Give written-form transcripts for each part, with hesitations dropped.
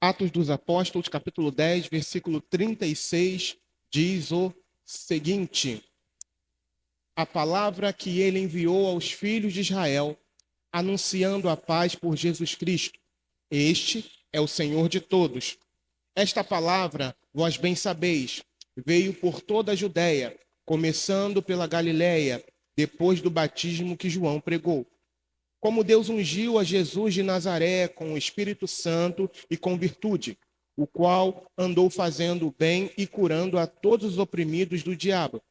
Atos dos Apóstolos, capítulo 10, versículo 36, diz o seguinte: a palavra que ele enviou aos filhos de Israel, anunciando a paz por Jesus Cristo. Este é o Senhor de todos. Esta palavra, vós bem sabeis, veio por toda a Judéia, começando pela Galiléia, depois do batismo que João pregou. Como Deus ungiu a Jesus de Nazaré com o Espírito Santo e com virtude, o qual andou fazendo o bem e curando a todos os oprimidos do diabo,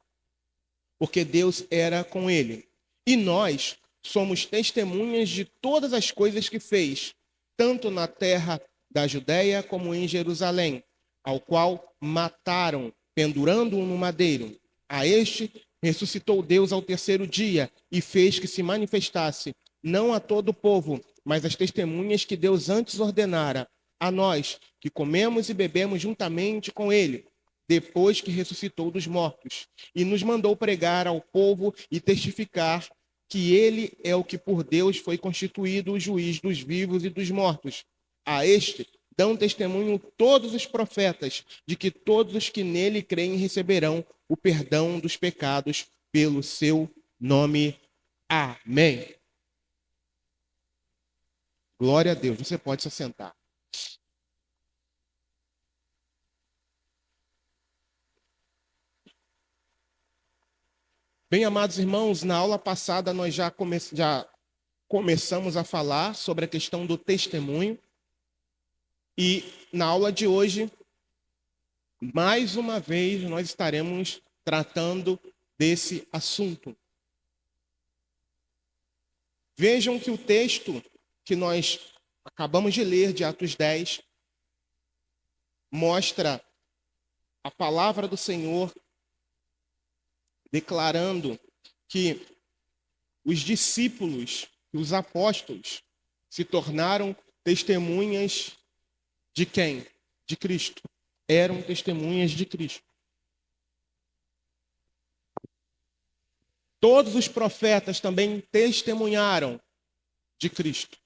porque Deus era com ele. E nós somos testemunhas de todas as coisas que fez, tanto na terra da Judéia como em Jerusalém, ao qual mataram, pendurando-o no madeiro. A este ressuscitou Deus ao terceiro dia e fez que se manifestasse, não a todo o povo, mas às testemunhas que Deus antes ordenara, a nós, que comemos e bebemos juntamente com ele, depois que ressuscitou dos mortos, e nos mandou pregar ao povo e testificar que ele é o que por Deus foi constituído o juiz dos vivos e dos mortos. A este dão testemunho todos os profetas de que todos os que nele creem receberão o perdão dos pecados pelo seu nome. Amém. Glória a Deus. Você pode se assentar. Bem, amados irmãos, na aula passada nós já começamos a falar sobre a questão do testemunho. E na aula de hoje, mais uma vez, nós estaremos tratando desse assunto. Vejam que o texto que nós acabamos de ler, de Atos 10, mostra a palavra do Senhor declarando que os discípulos, os apóstolos, se tornaram testemunhas de quem? De Cristo. Eram testemunhas de Cristo. Todos os profetas também testemunharam de Cristo.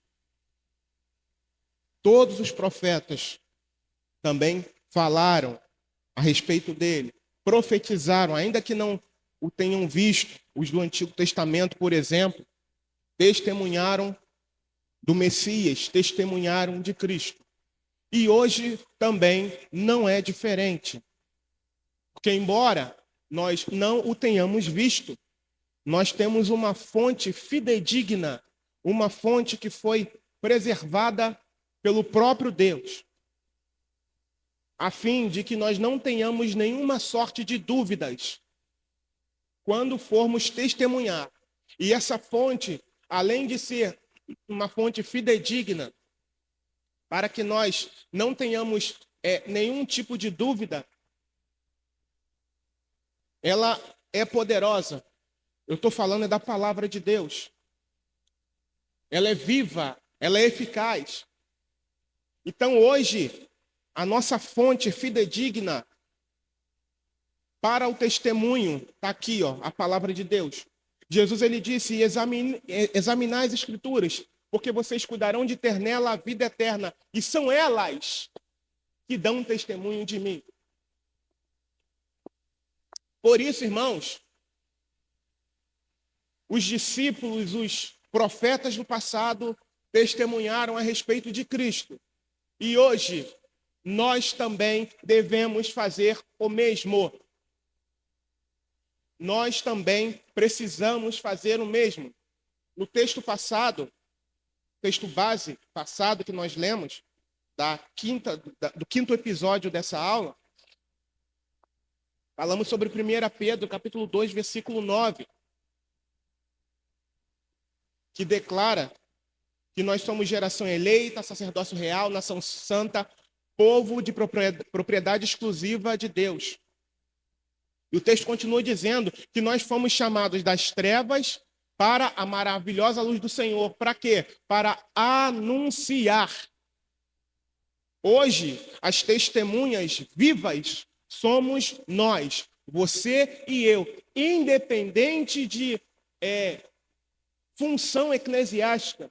Todos os profetas também falaram a respeito dele, profetizaram, ainda que não o tenham visto. Os do Antigo Testamento, por exemplo, testemunharam do Messias, testemunharam de Cristo. E hoje também não é diferente. Porque embora nós não o tenhamos visto, nós temos uma fonte fidedigna, uma fonte que foi preservada pelo próprio Deus, a fim de que nós não tenhamos nenhuma sorte de dúvidas quando formos testemunhar. E essa fonte, além de ser uma fonte fidedigna, para que nós não tenhamos nenhum tipo de dúvida, ela é poderosa. Eu estou falando da palavra de Deus. Ela é viva, ela é eficaz. Então hoje, a nossa fonte fidedigna para o testemunho está aqui, ó, a palavra de Deus. Jesus ele disse: examinai as Escrituras, porque vocês cuidarão de ter nela a vida eterna, e são elas que dão testemunho de mim. Por isso, irmãos, os discípulos, os profetas do passado testemunharam a respeito de Cristo. E hoje, nós também devemos fazer o mesmo. Nós também precisamos fazer o mesmo. No texto passado, texto base passado que nós lemos, do quinto episódio dessa aula, falamos sobre 1 Pedro, capítulo 2, versículo 9, que declara que nós somos geração eleita, sacerdócio real, nação santa, povo de propriedade exclusiva de Deus. E o texto continua dizendo que nós fomos chamados das trevas para a maravilhosa luz do Senhor. Para quê? Para anunciar. Hoje, as testemunhas vivas somos nós, você e eu, independente de função eclesiástica,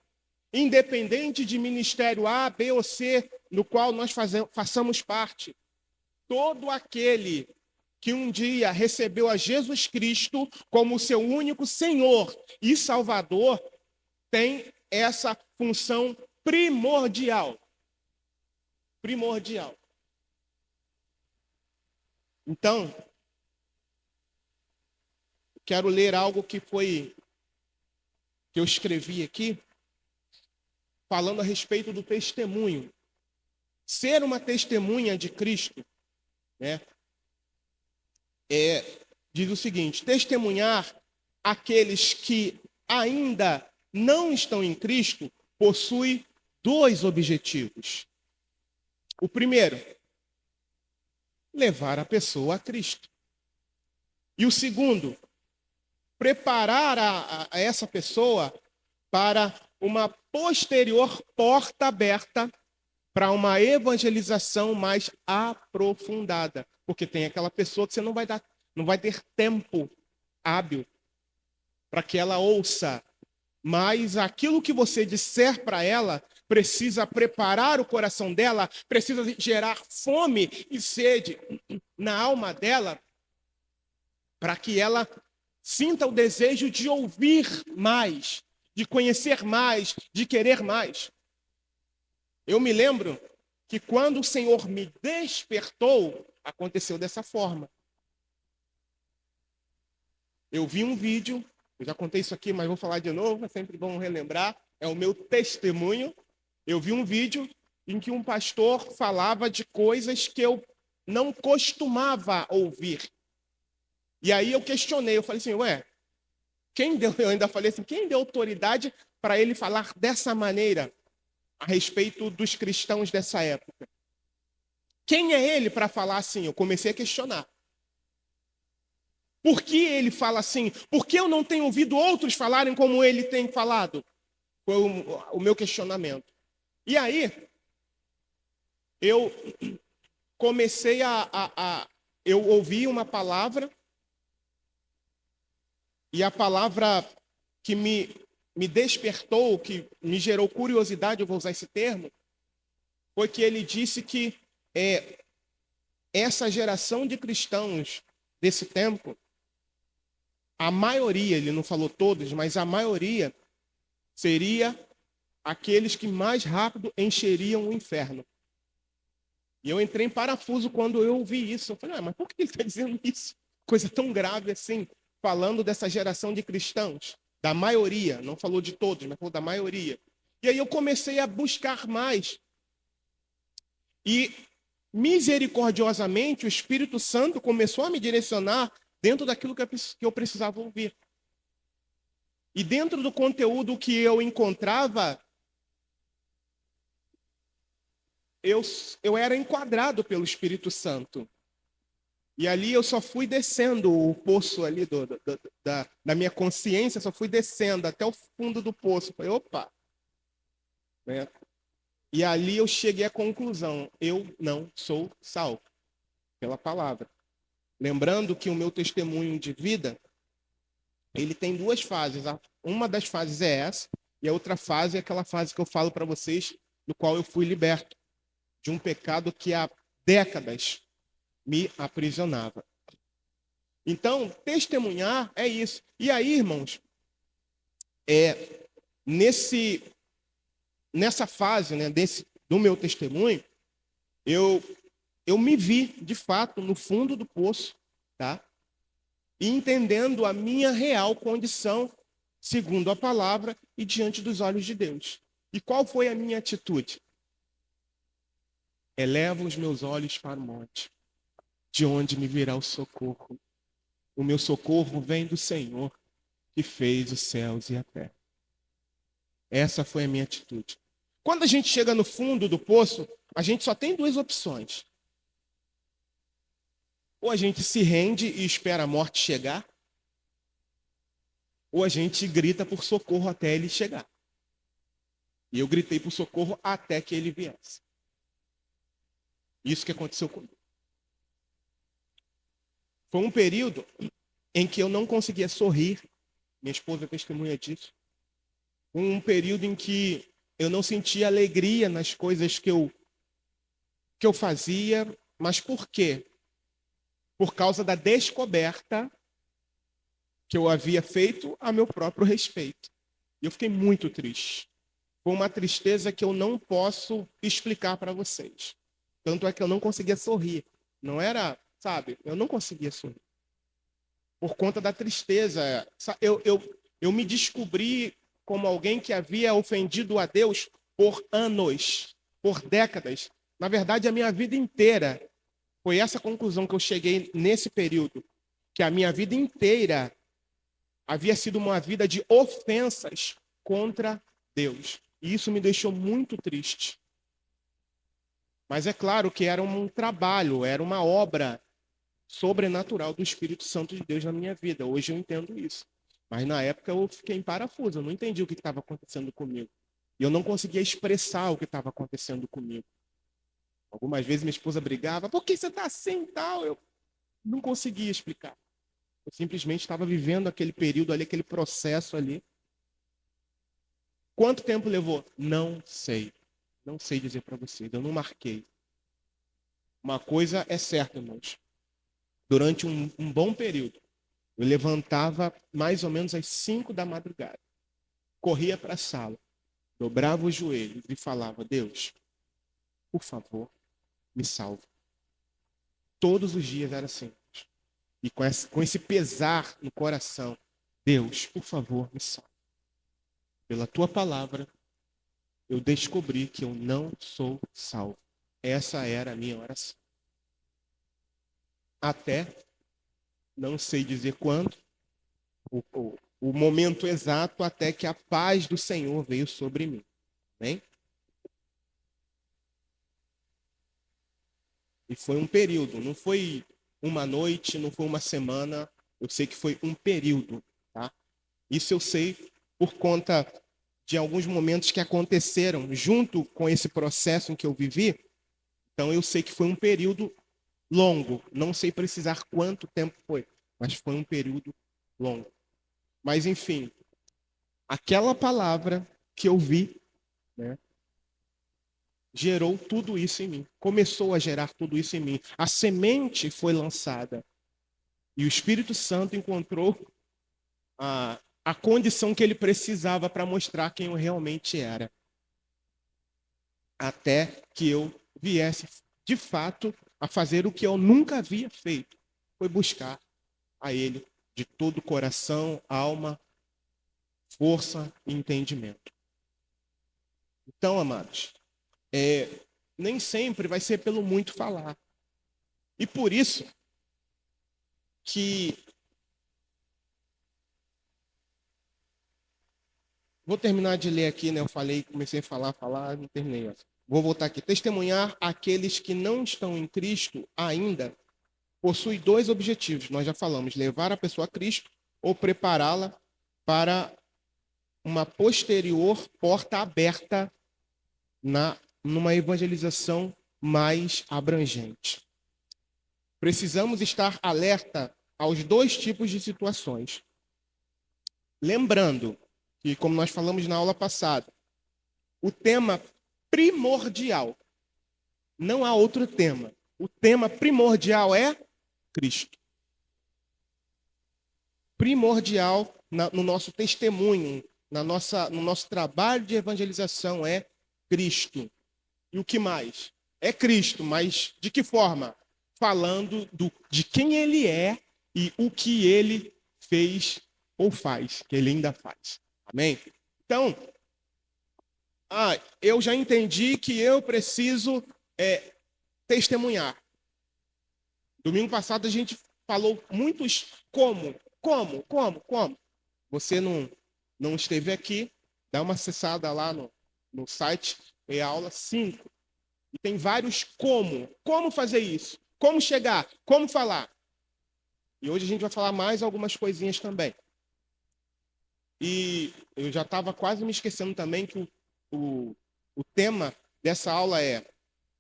independente de ministério A, B ou C, no qual nós façamos parte, todo aquele que um dia recebeu a Jesus Cristo como seu único Senhor e Salvador, tem essa função primordial. Primordial. Então, quero ler algo que eu escrevi aqui, falando a respeito do testemunho. Ser uma testemunha de Cristo, né? Diz o seguinte: testemunhar aqueles que ainda não estão em Cristo possui dois objetivos. O primeiro, levar a pessoa a Cristo. E o segundo, preparar a essa pessoa para uma posterior porta aberta para uma evangelização mais aprofundada. Porque tem aquela pessoa que você não vai ter tempo hábil para que ela ouça, mas aquilo que você disser para ela precisa preparar o coração dela, precisa gerar fome e sede na alma dela, para que ela sinta o desejo de ouvir mais, de conhecer mais, de querer mais. Eu me lembro que quando o Senhor me despertou, aconteceu dessa forma. Eu vi um vídeo, eu já contei isso aqui, mas vou falar de novo, é sempre bom relembrar, é o meu testemunho. Eu vi um vídeo em que um pastor falava de coisas que eu não costumava ouvir. E aí eu questionei, eu falei assim, eu ainda falei assim, quem deu autoridade para ele falar dessa maneira a respeito dos cristãos dessa época? Quem é ele para falar assim? Eu comecei a questionar. Por que ele fala assim? Por que eu não tenho ouvido outros falarem como ele tem falado? Foi o meu questionamento. E aí, eu comecei eu ouvi uma palavra, e a palavra que me despertou, que me gerou curiosidade, eu vou usar esse termo, foi que ele disse que essa geração de cristãos desse tempo, a maioria, ele não falou todos, mas a maioria seria aqueles que mais rápido encheriam o inferno. E eu entrei em parafuso quando eu ouvi isso. Eu falei, mas por que ele está dizendo isso? Coisa tão grave assim, falando dessa geração de cristãos, da maioria, não falou de todos, mas falou da maioria. E aí eu comecei a buscar mais. E misericordiosamente o Espírito Santo começou a me direcionar dentro daquilo que eu precisava ouvir. E dentro do conteúdo que eu encontrava, eu era enquadrado pelo Espírito Santo. E ali eu só fui descendo o poço ali da minha consciência, só fui descendo até o fundo do poço. Falei, opa! Né? E ali eu cheguei à conclusão, eu não sou salvo pela palavra. Lembrando que o meu testemunho de vida, ele tem duas fases. Uma das fases é essa, e a outra fase é aquela fase que eu falo para vocês, no qual eu fui liberto de um pecado que há décadas me aprisionava. Então, testemunhar é isso. E aí, irmãos, nessa fase, né, do meu testemunho, eu me vi, de fato, no fundo do poço, tá? E entendendo a minha real condição, segundo a palavra e diante dos olhos de Deus. E qual foi a minha atitude? Elevo os meus olhos para o monte, de onde me virá o socorro. O meu socorro vem do Senhor, que fez os céus e a terra. Essa foi a minha atitude. Quando a gente chega no fundo do poço, a gente só tem duas opções. Ou a gente se rende e espera a morte chegar, ou a gente grita por socorro até ele chegar. E eu gritei por socorro até que ele viesse. Isso que aconteceu comigo. Foi um período em que eu não conseguia sorrir. Minha esposa é testemunha disso. Um período em que eu não sentia alegria nas coisas que eu que eu fazia, mas por quê? Por causa da descoberta que eu havia feito a meu próprio respeito. E eu fiquei muito triste. Foi uma tristeza que eu não posso explicar para vocês. Tanto é que eu não conseguia sorrir. Não era, sabe, eu não conseguia sorrir. Por conta da tristeza. Eu me descobri como alguém que havia ofendido a Deus por anos, por décadas. Na verdade, a minha vida inteira. Foi essa conclusão que eu cheguei nesse período. Que a minha vida inteira havia sido uma vida de ofensas contra Deus. E isso me deixou muito triste. Mas é claro que era um trabalho, era uma obra sobrenatural do Espírito Santo de Deus na minha vida. Hoje eu entendo isso. Mas na época eu fiquei em parafuso, eu não entendi o que estava acontecendo comigo. E eu não conseguia expressar o que estava acontecendo comigo. Algumas vezes minha esposa brigava, por que você está assim e tal? Eu não conseguia explicar. Eu simplesmente estava vivendo aquele período ali, aquele processo ali. Quanto tempo levou? Não sei. Não sei dizer para vocês, eu não marquei. Uma coisa é certa, irmãos. Durante um bom período, eu levantava mais ou menos às 5 da madrugada. Corria para a sala, dobrava os joelhos e falava, Deus, por favor, me salve. Todos os dias era assim. E com esse pesar no coração, Deus, por favor, me salve. Pela tua palavra, eu descobri que eu não sou salvo. Essa era a minha oração. Até, não sei dizer quando, o momento exato, até que a paz do Senhor veio sobre mim. Amém? E foi um período, não foi uma noite, não foi uma semana, eu sei que foi um período, tá? Isso eu sei por conta de alguns momentos que aconteceram junto com esse processo em que eu vivi. Então eu sei que foi um período longo, não sei precisar quanto tempo foi, mas foi um período longo. Mas enfim, aquela palavra que eu vi, né, gerou tudo isso em mim. Começou a gerar tudo isso em mim. A semente foi lançada. E o Espírito Santo encontrou a condição que ele precisava para mostrar quem eu realmente era. Até que eu viesse, de fato, a fazer o que eu nunca havia feito. Foi buscar a ele de todo o coração, alma, força e entendimento. Então, amados, nem sempre vai ser pelo muito falar. E por isso que vou terminar de ler aqui, né? Eu falei, comecei a falar, não terminei. Ó. Vou voltar aqui. Testemunhar aqueles que não estão em Cristo ainda possui dois objetivos. Nós já falamos, levar a pessoa a Cristo ou prepará-la para uma posterior porta aberta numa evangelização mais abrangente. Precisamos estar alerta aos dois tipos de situações. Lembrando que, como nós falamos na aula passada, o tema primordial, não há outro tema. O tema primordial é Cristo. Primordial no nosso testemunho, no nosso trabalho de evangelização é Cristo. E o que mais? É Cristo, mas de que forma? Falando de quem ele é e o que ele fez ou faz, que ele ainda faz. Amém? Então, eu já entendi que eu preciso testemunhar. Domingo passado a gente falou muitos como. Você não esteve aqui, dá uma acessada lá no site, é a aula 5. E tem vários como. Como fazer isso? Como chegar? Como falar? E hoje a gente vai falar mais algumas coisinhas também. E eu já estava quase me esquecendo também que o tema dessa aula é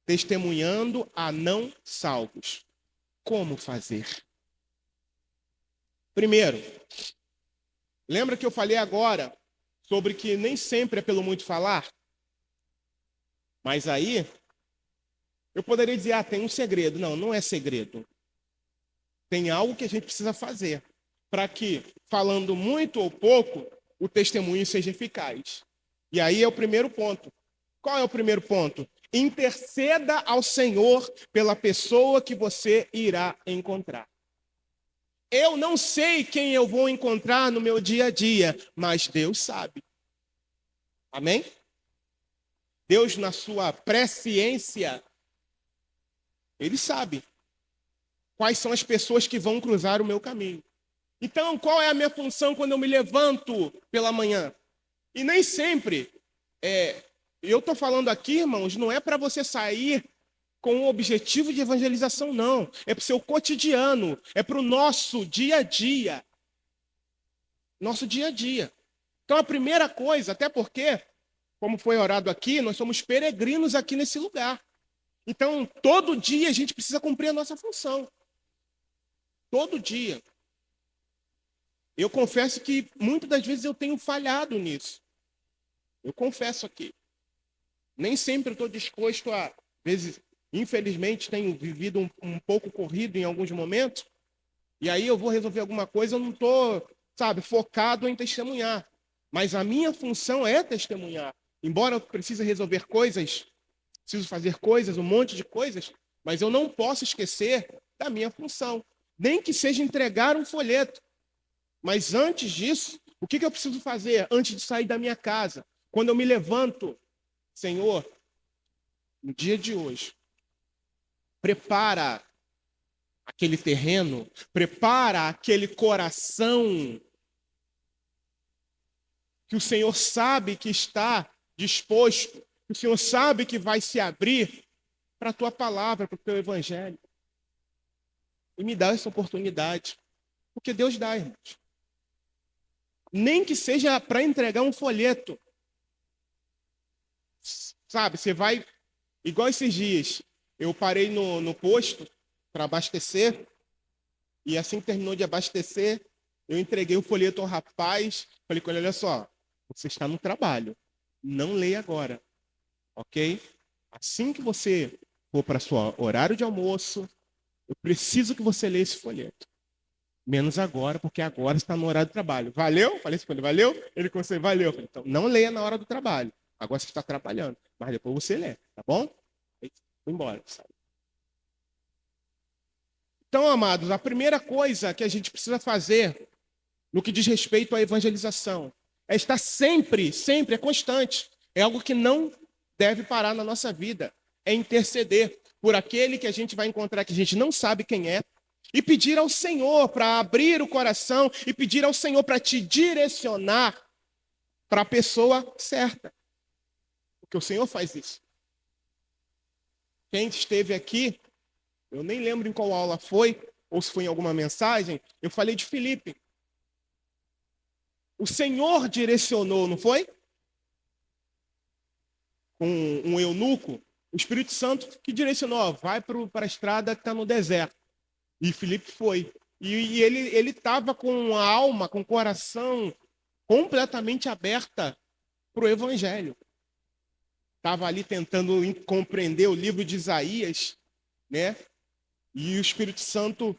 testemunhando a não salvos. Como fazer? Primeiro, lembra que eu falei agora sobre que nem sempre é pelo muito falar? Mas aí, Eu poderia dizer, tem um segredo. Não, não é segredo. Tem algo que a gente precisa fazer para que, falando muito ou pouco, o testemunho seja eficaz. E aí é o primeiro ponto. Qual é o primeiro ponto? Interceda ao Senhor pela pessoa que você irá encontrar. Eu não sei quem eu vou encontrar no meu dia a dia, mas Deus sabe. Amém? Deus, na sua presciência, Ele sabe quais são as pessoas que vão cruzar o meu caminho. Então, qual é a minha função quando eu me levanto pela manhã? E nem sempre, eu estou falando aqui, irmãos, não é para você sair com o objetivo de evangelização, não. É para o seu cotidiano, é para o nosso dia a dia. Nosso dia a dia. Então, a primeira coisa, até porque, como foi orado aqui, nós somos peregrinos aqui nesse lugar. Então, todo dia a gente precisa cumprir a nossa função. Todo dia. Eu confesso que muitas das vezes eu tenho falhado nisso. Eu confesso aqui. Nem sempre eu estou disposto a, às vezes, infelizmente, tenho vivido um pouco corrido em alguns momentos, e aí eu vou resolver alguma coisa, eu não estou, focado em testemunhar. Mas a minha função é testemunhar. Embora eu precise resolver coisas, preciso fazer coisas, um monte de coisas, mas eu não posso esquecer da minha função. Nem que seja entregar um folheto. Mas antes disso, o que eu preciso fazer antes de sair da minha casa? Quando eu me levanto, Senhor, no dia de hoje, prepara aquele terreno, prepara aquele coração que o Senhor sabe que está disposto, que o Senhor sabe que vai se abrir para a tua palavra, para o teu evangelho. E me dá essa oportunidade, porque Deus dá, irmãos. Nem que seja para entregar um folheto. Você vai, igual esses dias, eu parei no posto para abastecer, e assim que terminou de abastecer, eu entreguei o folheto ao rapaz, falei com ele, olha só, você está no trabalho, não leia agora, ok? Assim que você for para seu horário de almoço, eu preciso que você leia esse folheto. Menos agora, porque agora está no horário do trabalho. Valeu? Falei isso com ele, valeu? Ele conseguiu, valeu. Falei, então, não leia na hora do trabalho. Agora você está trabalhando. Mas depois você lê, tá bom? Aí, fui embora. Sabe? Então, amados, a primeira coisa que a gente precisa fazer no que diz respeito à evangelização é estar sempre, é constante. É algo que não deve parar na nossa vida. É interceder por aquele que a gente vai encontrar que a gente não sabe quem é, e pedir ao Senhor para abrir o coração e pedir ao Senhor para te direcionar para a pessoa certa. Porque o Senhor faz isso. Quem esteve aqui, eu nem lembro em qual aula foi, ou se foi em alguma mensagem, eu falei de Filipe. O Senhor direcionou, não foi? Com um eunuco, o Espírito Santo que direcionou, vai para a estrada que está no deserto. E Filipe foi. E ele estava com a alma, com o coração completamente aberta para o Evangelho. Estava ali tentando compreender o livro de Isaías, né? E o Espírito Santo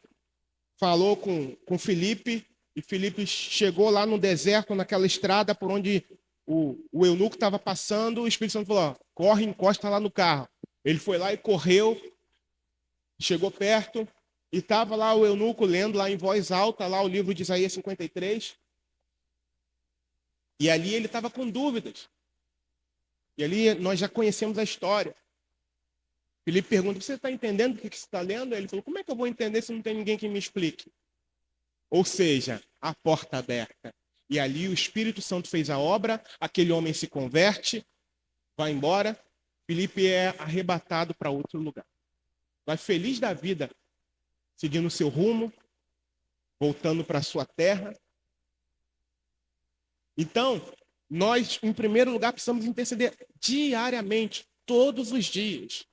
falou com Filipe, e Filipe chegou lá no deserto, naquela estrada por onde o eunuco estava passando, o Espírito Santo falou, corre, encosta lá no carro. Ele foi lá e correu, chegou perto, e estava lá o eunuco lendo lá em voz alta, lá o livro de Isaías 53. E ali ele estava com dúvidas. E ali nós já conhecemos a história. Filipe pergunta, você está entendendo o que você está lendo? Ele falou, como é que eu vou entender se não tem ninguém que me explique? Ou seja, a porta aberta. E ali o Espírito Santo fez a obra, aquele homem se converte, vai embora, Filipe é arrebatado para outro lugar. Vai feliz da vida, seguindo o seu rumo, voltando para a sua terra. Então, nós, em primeiro lugar, precisamos interceder diariamente, todos os dias.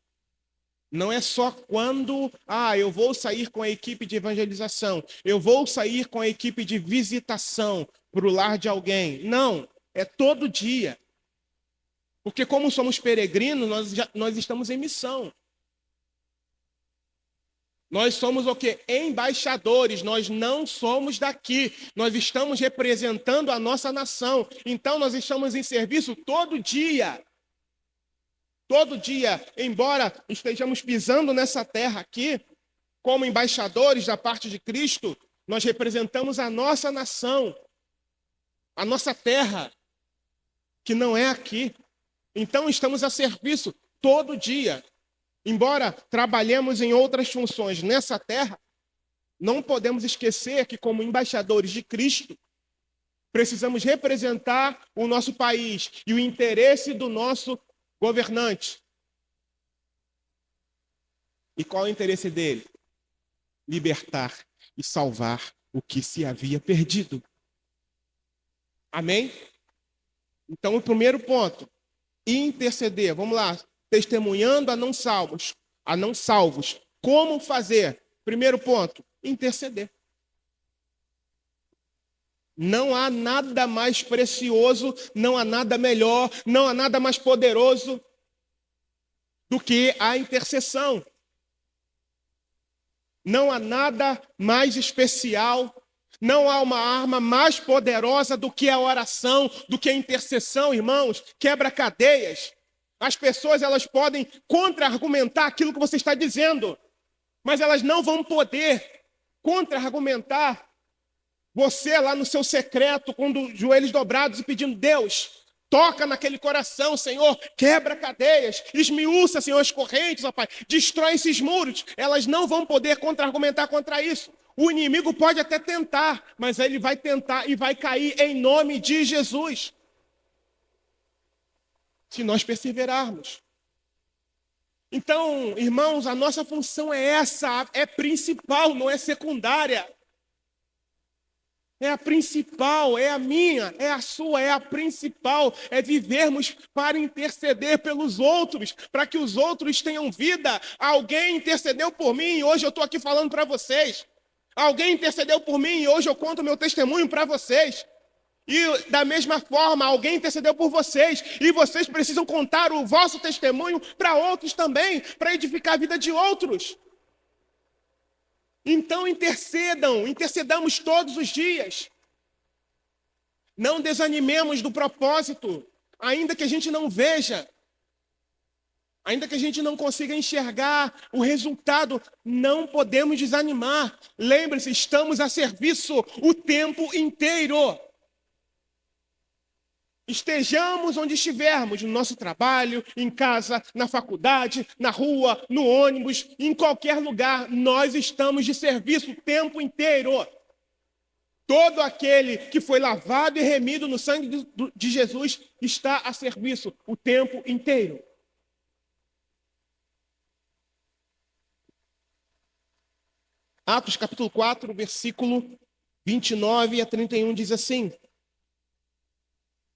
Não é só quando, eu vou sair com a equipe de evangelização, eu vou sair com a equipe de visitação para o lar de alguém. Não, é todo dia. Porque como somos peregrinos, nós estamos em missão. Nós somos o quê? Embaixadores, nós não somos daqui. Nós estamos representando a nossa nação. Então nós estamos em serviço todo dia. Todo dia, embora estejamos pisando nessa terra aqui, como embaixadores da parte de Cristo, nós representamos a nossa nação, a nossa terra, que não é aqui. Então estamos a serviço todo dia. Embora trabalhemos em outras funções nessa terra, não podemos esquecer que, como embaixadores de Cristo, precisamos representar o nosso país e o interesse do nosso governante. E qual é o interesse dele? Libertar e salvar o que se havia perdido. Amém? Então, o primeiro ponto, interceder. Vamos lá. Testemunhando a não salvos. Como fazer? Primeiro ponto, interceder. Não há nada mais precioso, não há nada melhor, não há nada mais poderoso do que a intercessão. Não há nada mais especial, não há uma arma mais poderosa do que a oração, do que a intercessão, irmãos. Quebra cadeias. As pessoas, elas podem contra-argumentar aquilo que você está dizendo, mas elas não vão poder contra-argumentar você lá no seu secreto, com os joelhos dobrados e pedindo: Deus, toca naquele coração, Senhor, quebra cadeias, esmiuça, Senhor, as correntes, ó Pai, destrói esses muros. Elas não vão poder contra-argumentar contra isso. O inimigo pode até tentar, mas ele vai tentar e vai cair em nome de Jesus, se nós perseverarmos. Então, irmãos, a nossa função é essa, é principal, não é secundária. É a principal, é a minha, é a sua, é a principal. É vivermos para interceder pelos outros, para que os outros tenham vida. Alguém intercedeu por mim e hoje eu estou aqui falando para vocês. Alguém intercedeu por mim e hoje eu conto meu testemunho para vocês. E da mesma forma, alguém intercedeu por vocês. E vocês precisam contar o vosso testemunho para outros também, para edificar a vida de outros. Então intercedamos todos os dias. Não desanimemos do propósito, ainda que a gente não veja, ainda que a gente não consiga enxergar o resultado, não podemos desanimar. Lembre-se, estamos a serviço o tempo inteiro. Estejamos onde estivermos, no nosso trabalho, em casa, na faculdade, na rua, no ônibus, em qualquer lugar, nós estamos de serviço o tempo inteiro. Todo aquele que foi lavado e remido no sangue de Jesus está a serviço o tempo inteiro. Atos capítulo 4, versículo 29 a 31 diz assim: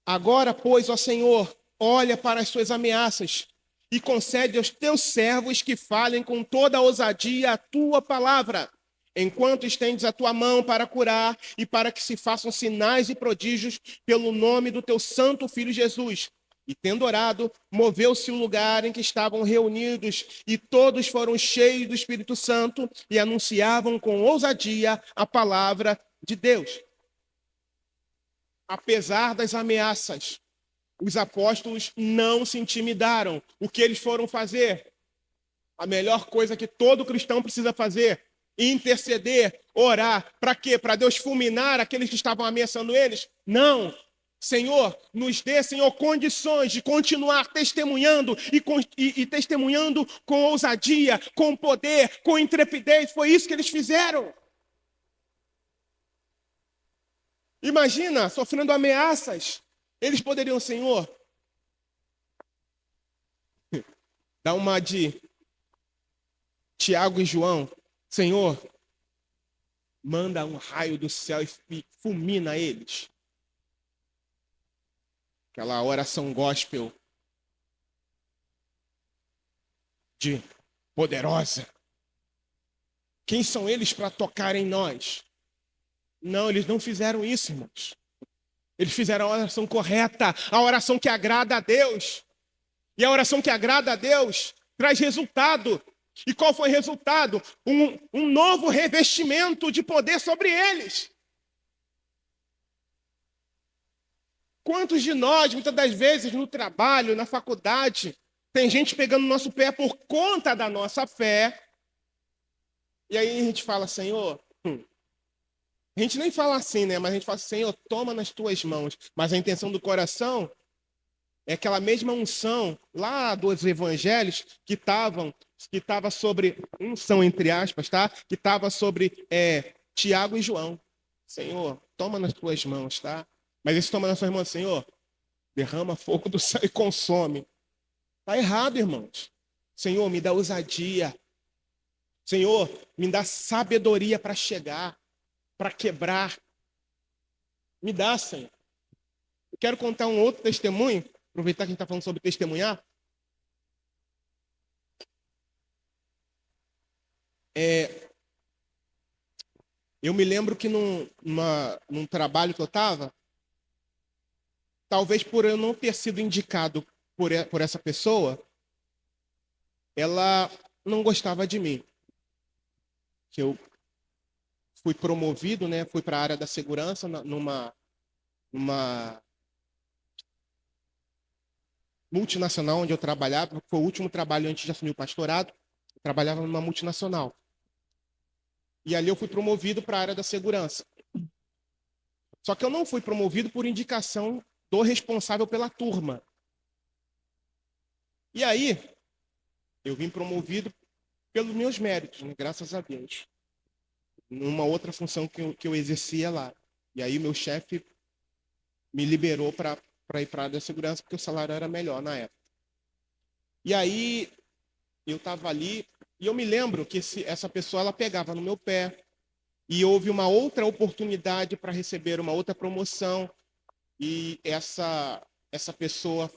Agora, pois, ó Senhor, olha para as suas ameaças e concede aos teus servos que falem com toda a ousadia a tua palavra, enquanto estendes a tua mão para curar e para que se façam sinais e prodígios pelo nome do teu santo Filho Jesus. E tendo orado, moveu-se o lugar em que estavam reunidos, e todos foram cheios do Espírito Santo e anunciavam com ousadia a palavra de Deus. Apesar das ameaças, os apóstolos não se intimidaram. O que eles foram fazer? A melhor coisa que todo cristão precisa fazer: interceder, orar. Para quê? Para Deus fulminar aqueles que estavam ameaçando eles? Não. Senhor, nos dê, Senhor, condições de continuar testemunhando e testemunhando com ousadia, com poder, com intrepidez. Foi isso que eles fizeram. Imagina, sofrendo ameaças. Eles poderiam, Senhor, dar uma de Tiago e João. Senhor, manda um raio do céu e fulmina eles. Aquela oração gospel de poderosa. Quem são eles para tocar em nós? Não, eles não fizeram isso, irmãos. Eles fizeram a oração correta, a oração que agrada a Deus. E a oração que agrada a Deus traz resultado. E qual foi o resultado? Um novo revestimento de poder sobre eles. Quantos de nós, muitas das vezes, no trabalho, na faculdade, tem gente pegando no nosso pé por conta da nossa fé, e aí a gente fala, Senhor, a gente nem fala assim, né? Mas a gente fala, Senhor, toma nas tuas mãos. Mas a intenção do coração é aquela mesma unção lá dos evangelhos que estava sobre, unção entre aspas, tá? Que estava sobre Tiago e João. Senhor, toma nas tuas mãos, tá? Mas esse toma nas tuas mãos, Senhor, derrama fogo do céu e consome. Tá errado, irmãos. Senhor, me dá ousadia. Senhor, me dá sabedoria para chegar, para quebrar. Me dá, Senhor. Eu quero contar um outro testemunho, aproveitar que a gente está falando sobre testemunhar. Eu me lembro que num trabalho que eu estava, talvez por eu não ter sido indicado por essa pessoa, ela não gostava de mim. Que eu fui promovido, né? Fui para a área da segurança numa multinacional onde eu trabalhava. Foi o último trabalho antes de assumir o pastorado. Eu trabalhava numa multinacional. E ali eu fui promovido para a área da segurança. Só que eu não fui promovido por indicação do responsável pela turma. E aí, eu vim promovido pelos meus méritos, né? Graças a Deus. Numa outra função que eu exercia lá. E aí, meu chefe me liberou para ir para a área da segurança, porque o salário era melhor na época. E aí, eu estava ali, e eu me lembro que essa pessoa ela pegava no meu pé, e houve uma outra oportunidade para receber uma outra promoção, e essa pessoa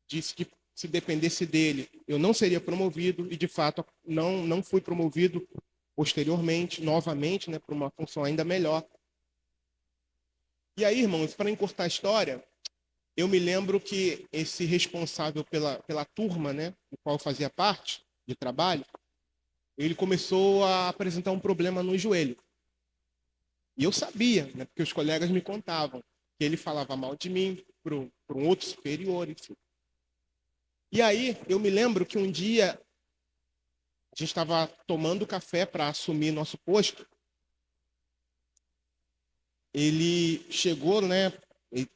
disse que se dependesse dele, eu não seria promovido, e de fato não fui promovido posteriormente, novamente, né, para uma função ainda melhor. E aí, irmãos, para encurtar a história, eu me lembro que esse responsável pela turma, né, do qual eu fazia parte, de trabalho, ele começou a apresentar um problema no joelho. E eu sabia, né, porque os colegas me contavam, que ele falava mal de mim para um outro superior, enfim. E aí, eu me lembro que um dia a gente estava tomando café para assumir nosso posto. Ele chegou, né?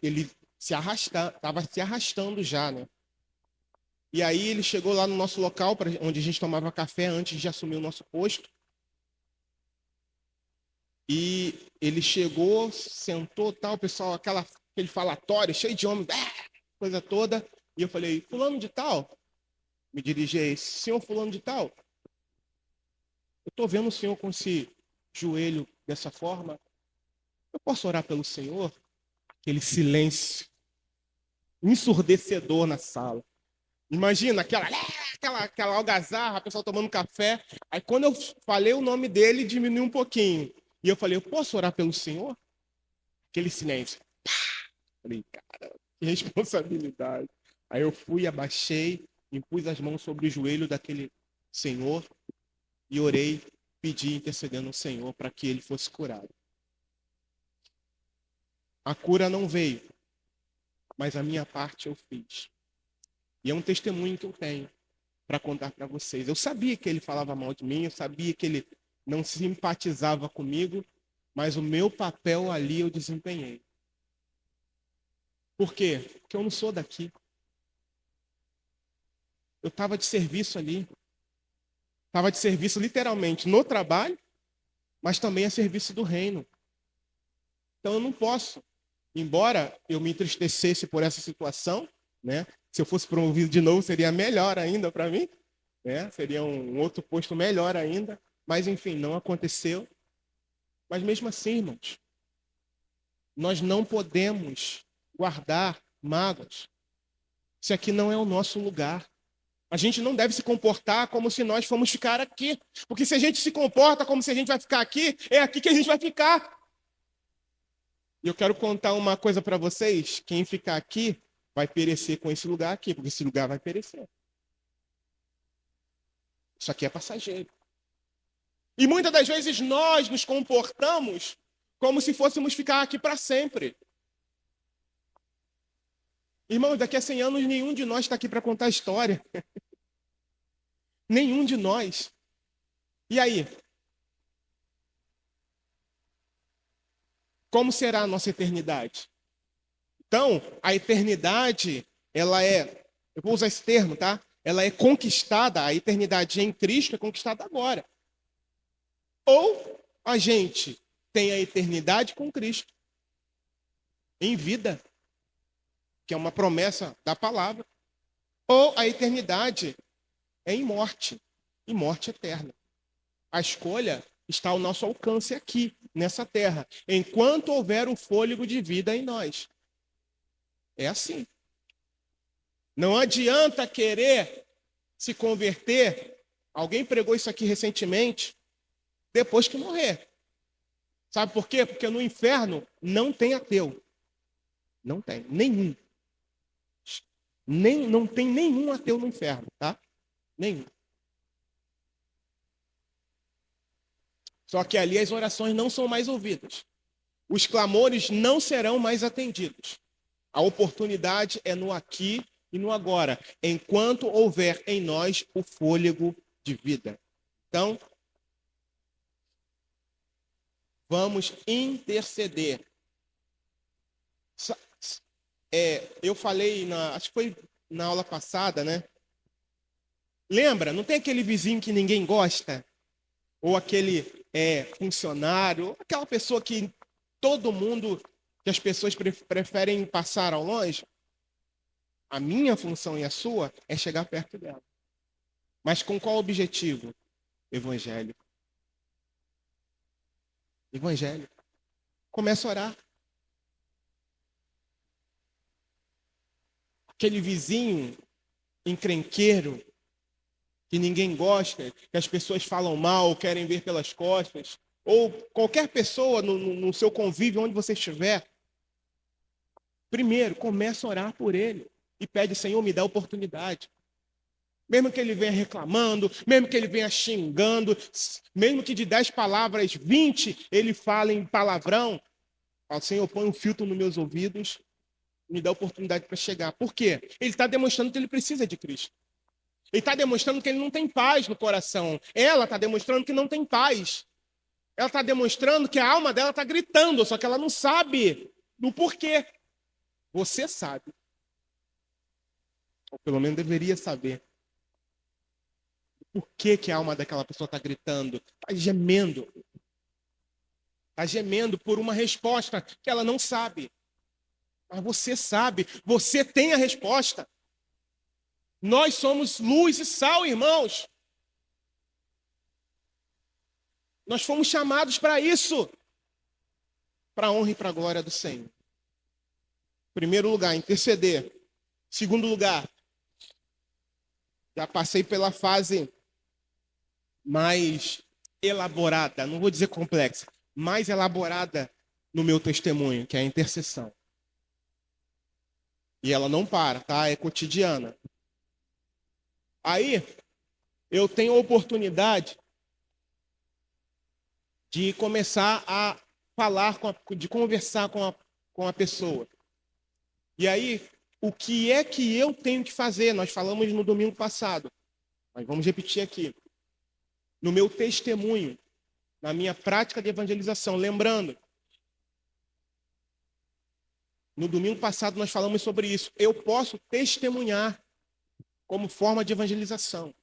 Ele estava se arrastando já, né? E aí ele chegou lá no nosso local, onde a gente tomava café antes de assumir o nosso posto. E ele chegou, sentou, tal, pessoal, aquele falatório cheio de homem, coisa toda. E eu falei, fulano de tal, me dirigi a esse, senhor fulano de tal, eu estou vendo o senhor com esse joelho dessa forma, eu posso orar pelo senhor? Aquele silêncio ensurdecedor na sala. Imagina aquela algazarra, a pessoa tomando café. Aí quando eu falei o nome dele, diminuiu um pouquinho. E eu falei, eu posso orar pelo senhor? Aquele silêncio. Falei, cara, que responsabilidade. Aí eu fui, abaixei, impus as mãos sobre o joelho daquele senhor e orei, pedi, intercedendo ao Senhor para que ele fosse curado. A cura não veio, mas a minha parte eu fiz. E é um testemunho que eu tenho para contar para vocês. Eu sabia que ele falava mal de mim, eu sabia que ele não simpatizava comigo, mas o meu papel ali eu desempenhei. Por quê? Porque eu não sou daqui. Eu estava de serviço ali. Estava de serviço literalmente no trabalho, mas também a serviço do reino. Então eu não posso, embora eu me entristecesse por essa situação, né? Se eu fosse promovido de novo, seria melhor ainda para mim, né? Seria um outro posto melhor ainda, mas enfim, não aconteceu. Mas mesmo assim, irmãos, nós não podemos guardar mágoas. Isso aqui não é o nosso lugar. A gente não deve se comportar como se nós fomos ficar aqui. Porque se a gente se comporta como se a gente vai ficar aqui, é aqui que a gente vai ficar. E eu quero contar uma coisa para vocês. Quem ficar aqui vai perecer com esse lugar aqui, porque esse lugar vai perecer. Isso aqui é passageiro. E muitas das vezes nós nos comportamos como se fôssemos ficar aqui para sempre. Irmãos, daqui a 100 anos nenhum de nós está aqui para contar a história. Nenhum de nós. E aí? Como será a nossa eternidade? Então, a eternidade, ela é, eu vou usar esse termo, tá? Ela é conquistada, a eternidade em Cristo é conquistada agora. Ou a gente tem a eternidade com Cristo, em vida, que é uma promessa da palavra, ou a eternidade é em morte eterna. A escolha está ao nosso alcance aqui, nessa terra, enquanto houver um fôlego de vida em nós. É assim. Não adianta querer se converter. Alguém pregou isso aqui recentemente, depois que morrer. Sabe por quê? Porque no inferno não tem ateu. Não tem, nenhum. Não tem nenhum ateu no inferno, tá? Nenhum. Só que ali as orações não são mais ouvidas. Os clamores não serão mais atendidos. A oportunidade é no aqui e no agora, enquanto houver em nós o fôlego de vida. Então, vamos interceder. Eu falei, acho que foi na aula passada, né? Lembra, não tem aquele vizinho que ninguém gosta? Ou aquele funcionário, aquela pessoa que todo mundo, que as pessoas preferem passar ao longe? A minha função e a sua é chegar perto dela. Mas com qual objetivo? Evangélico. Evangélico. Começa a orar. Aquele vizinho encrenqueiro, que ninguém gosta, que as pessoas falam mal, querem ver pelas costas, ou qualquer pessoa no seu convívio, onde você estiver, primeiro, começa a orar por ele e pede, Senhor, me dá oportunidade. Mesmo que ele venha reclamando, mesmo que ele venha xingando, mesmo que de 10 palavras, 20 ele fale em palavrão, fala, Senhor, põe um filtro nos meus ouvidos, me dá oportunidade para chegar. Por quê? Ele está demonstrando que ele precisa de Cristo. Ele está demonstrando que ele não tem paz no coração. Ela está demonstrando que não tem paz. Ela está demonstrando que a alma dela está gritando, só que ela não sabe do porquê. Você sabe. Ou pelo menos deveria saber. Por que a alma daquela pessoa está gritando? Está gemendo. Está gemendo por uma resposta que ela não sabe. Mas você sabe. Você tem a resposta. Nós somos luz e sal, irmãos. Nós fomos chamados para isso. Para a honra e para a glória do Senhor. Primeiro lugar, interceder. Segundo lugar, já passei pela fase mais elaborada, não vou dizer complexa, mais elaborada no meu testemunho, que é a intercessão. E ela não para, tá? É cotidiana. Aí, eu tenho a oportunidade de começar a falar, de conversar com a pessoa. E aí, o que é que eu tenho que fazer? Nós falamos no domingo passado, mas vamos repetir aqui. No meu testemunho, na minha prática de evangelização. Lembrando, no domingo passado nós falamos sobre isso. Eu posso testemunhar como forma de evangelização.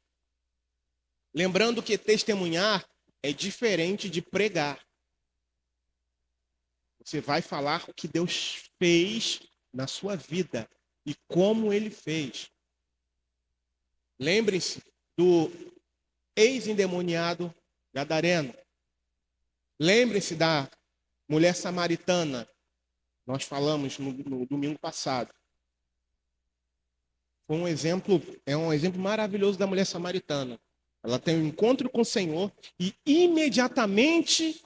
Lembrando que testemunhar é diferente de pregar. Você vai falar o que Deus fez na sua vida e como ele fez. Lembrem-se do ex-endemoniado gadareno. Lembrem-se da mulher samaritana. Nós falamos no domingo passado. Foi um exemplo maravilhoso da mulher samaritana. Ela tem um encontro com o Senhor e imediatamente,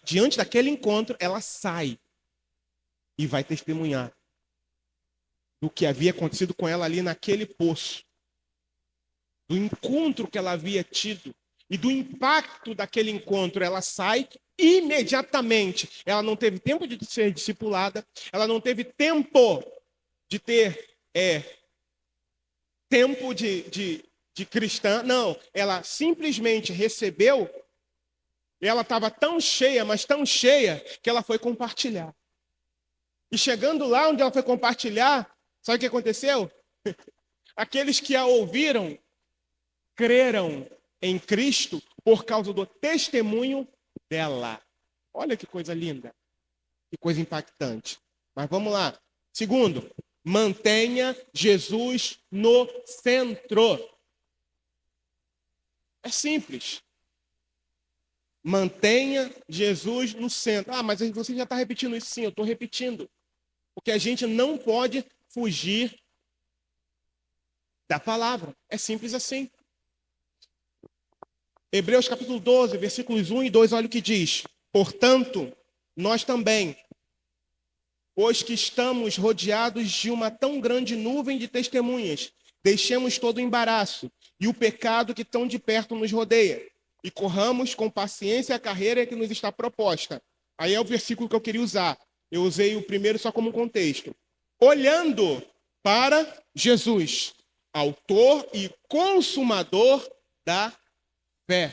diante daquele encontro, ela sai e vai testemunhar do que havia acontecido com ela ali naquele poço. do encontro que ela havia tido e do impacto daquele encontro, ela sai imediatamente. Ela não teve tempo de ser discipulada, ela não teve tempo de ter tempo de cristã, não. Ela simplesmente recebeu e ela estava tão cheia, mas tão cheia, que ela foi compartilhar. E chegando lá onde ela foi compartilhar, sabe o que aconteceu? Aqueles que a ouviram creram em Cristo por causa do testemunho dela. Olha que coisa linda, que coisa impactante. Mas vamos lá. Segundo, mantenha Jesus no centro. É simples. Mantenha Jesus no centro. Ah, mas você já está repetindo isso. Sim, eu estou repetindo. Porque a gente não pode fugir da palavra. É simples assim. Hebreus capítulo 12, versículos 1 e 2, olha o que diz. Portanto, nós também, pois que estamos rodeados de uma tão grande nuvem de testemunhas, deixemos todo o embaraço e o pecado que tão de perto nos rodeia, e corramos com paciência a carreira que nos está proposta. Aí é o versículo que eu queria usar. Eu usei o primeiro só como contexto. Olhando para Jesus, autor e consumador da fé,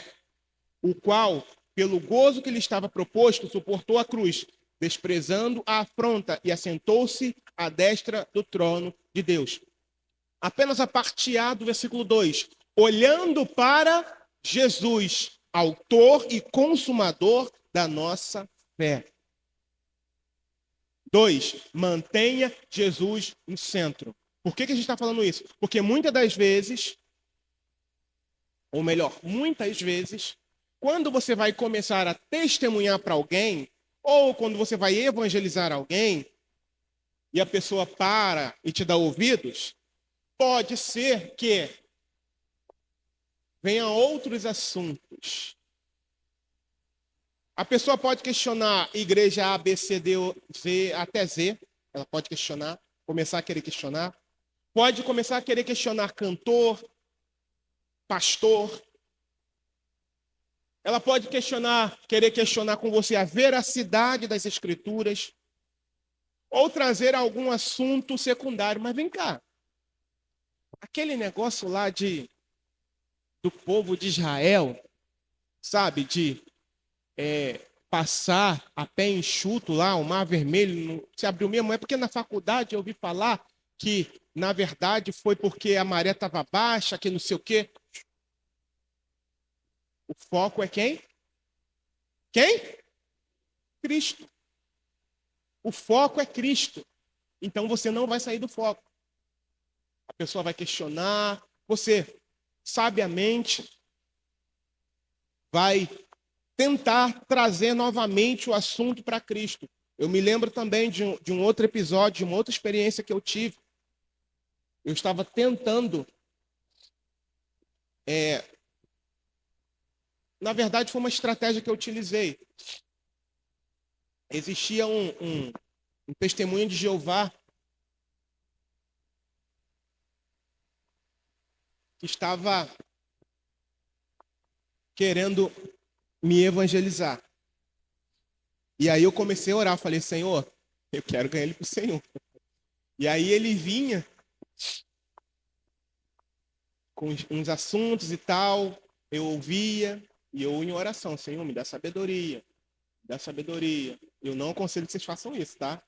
o qual, pelo gozo que lhe estava proposto, suportou a cruz, desprezando a afronta, e assentou-se à destra do trono de Deus. Apenas a parte A do versículo 2. Olhando para Jesus, autor e consumador da nossa fé. 2. Mantenha Jesus no centro. Por que a gente está falando isso? Porque muitas das vezes, ou melhor, muitas vezes, quando você vai começar a testemunhar para alguém, ou quando você vai evangelizar alguém, e a pessoa para e te dá ouvidos, pode ser que venham outros assuntos. A pessoa pode questionar igreja A, B, C, D, Z, até Z. Ela pode questionar, começar a querer questionar. Pode começar a querer questionar cantor, pastor. Ela pode querer questionar com você a veracidade das escrituras. Ou trazer algum assunto secundário. Mas vem cá. Aquele negócio lá do povo de Israel, sabe, de passar a pé enxuto lá, o Mar Vermelho, se abriu mesmo. É porque na faculdade eu ouvi falar que, na verdade, foi porque a maré estava baixa, que não sei o quê. O foco é quem? Quem? Cristo. O foco é Cristo. Então você não vai sair do foco. A pessoa vai questionar, você sabiamente vai tentar trazer novamente o assunto para Cristo. Eu me lembro também de um outro episódio, de uma outra experiência que eu tive. Eu estava tentando, na verdade foi uma estratégia que eu utilizei. Existia um testemunho de Jeová que estava querendo me evangelizar. E aí eu comecei a orar, falei, Senhor, eu quero ganhar ele para o Senhor. E aí ele vinha com uns assuntos e tal, eu ouvia, e eu em oração, Senhor, me dá sabedoria, me dá sabedoria. Eu não aconselho que vocês façam isso, tá?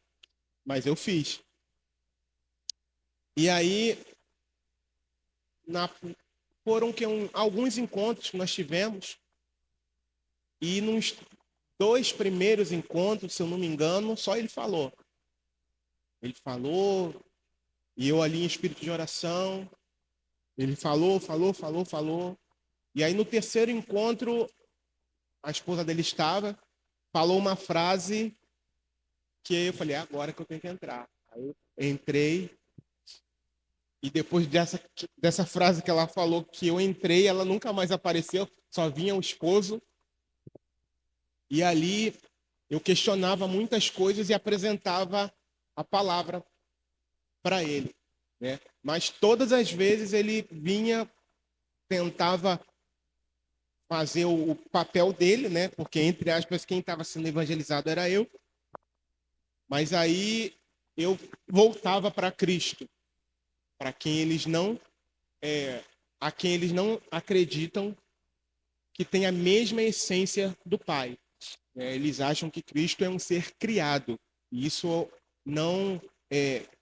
Mas eu fiz. E aí, foram alguns encontros que nós tivemos, e nos 2 primeiros encontros, se eu não me engano, só ele falou. Ele falou, e eu ali em espírito de oração, ele falou. E aí no terceiro encontro, a esposa dele estava, falou uma frase que eu falei, agora que eu tenho que entrar. Aí eu entrei, e depois dessa frase que ela falou que eu entrei, ela nunca mais apareceu, só vinha o esposo. E ali eu questionava muitas coisas e apresentava a palavra para ele, né? Mas todas as vezes ele vinha tentava fazer o papel dele, né? Porque, entre aspas, quem estava sendo evangelizado era eu. Mas aí eu voltava para Cristo, para quem eles não, a quem eles não acreditam que tem a mesma essência do Pai. Eles acham que Cristo é um ser criado. E isso não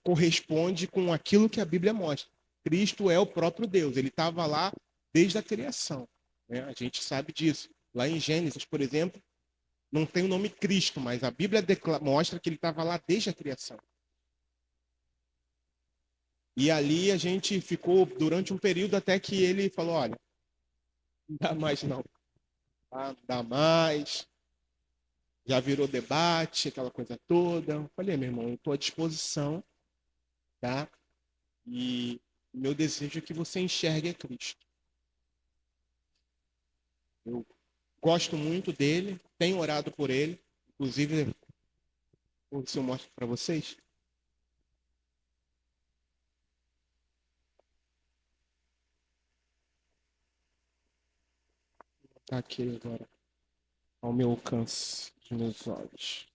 corresponde com aquilo que a Bíblia mostra. Cristo é o próprio Deus. Ele estava lá desde a criação. Né? A gente sabe disso. Lá em Gênesis, por exemplo, não tem o nome Cristo, mas a Bíblia mostra que ele estava lá desde a criação. E ali a gente ficou durante um período até que ele falou, olha, não dá mais não. Tá? Não dá mais. Já virou debate, aquela coisa toda. Eu falei, meu irmão, eu estou à disposição, tá? E o meu desejo é que você enxergue a Cristo. Eu gosto muito dele, tenho orado por ele. Inclusive, vou ver se eu mostro para vocês. Está aqui agora, ao meu alcance dos meus olhos.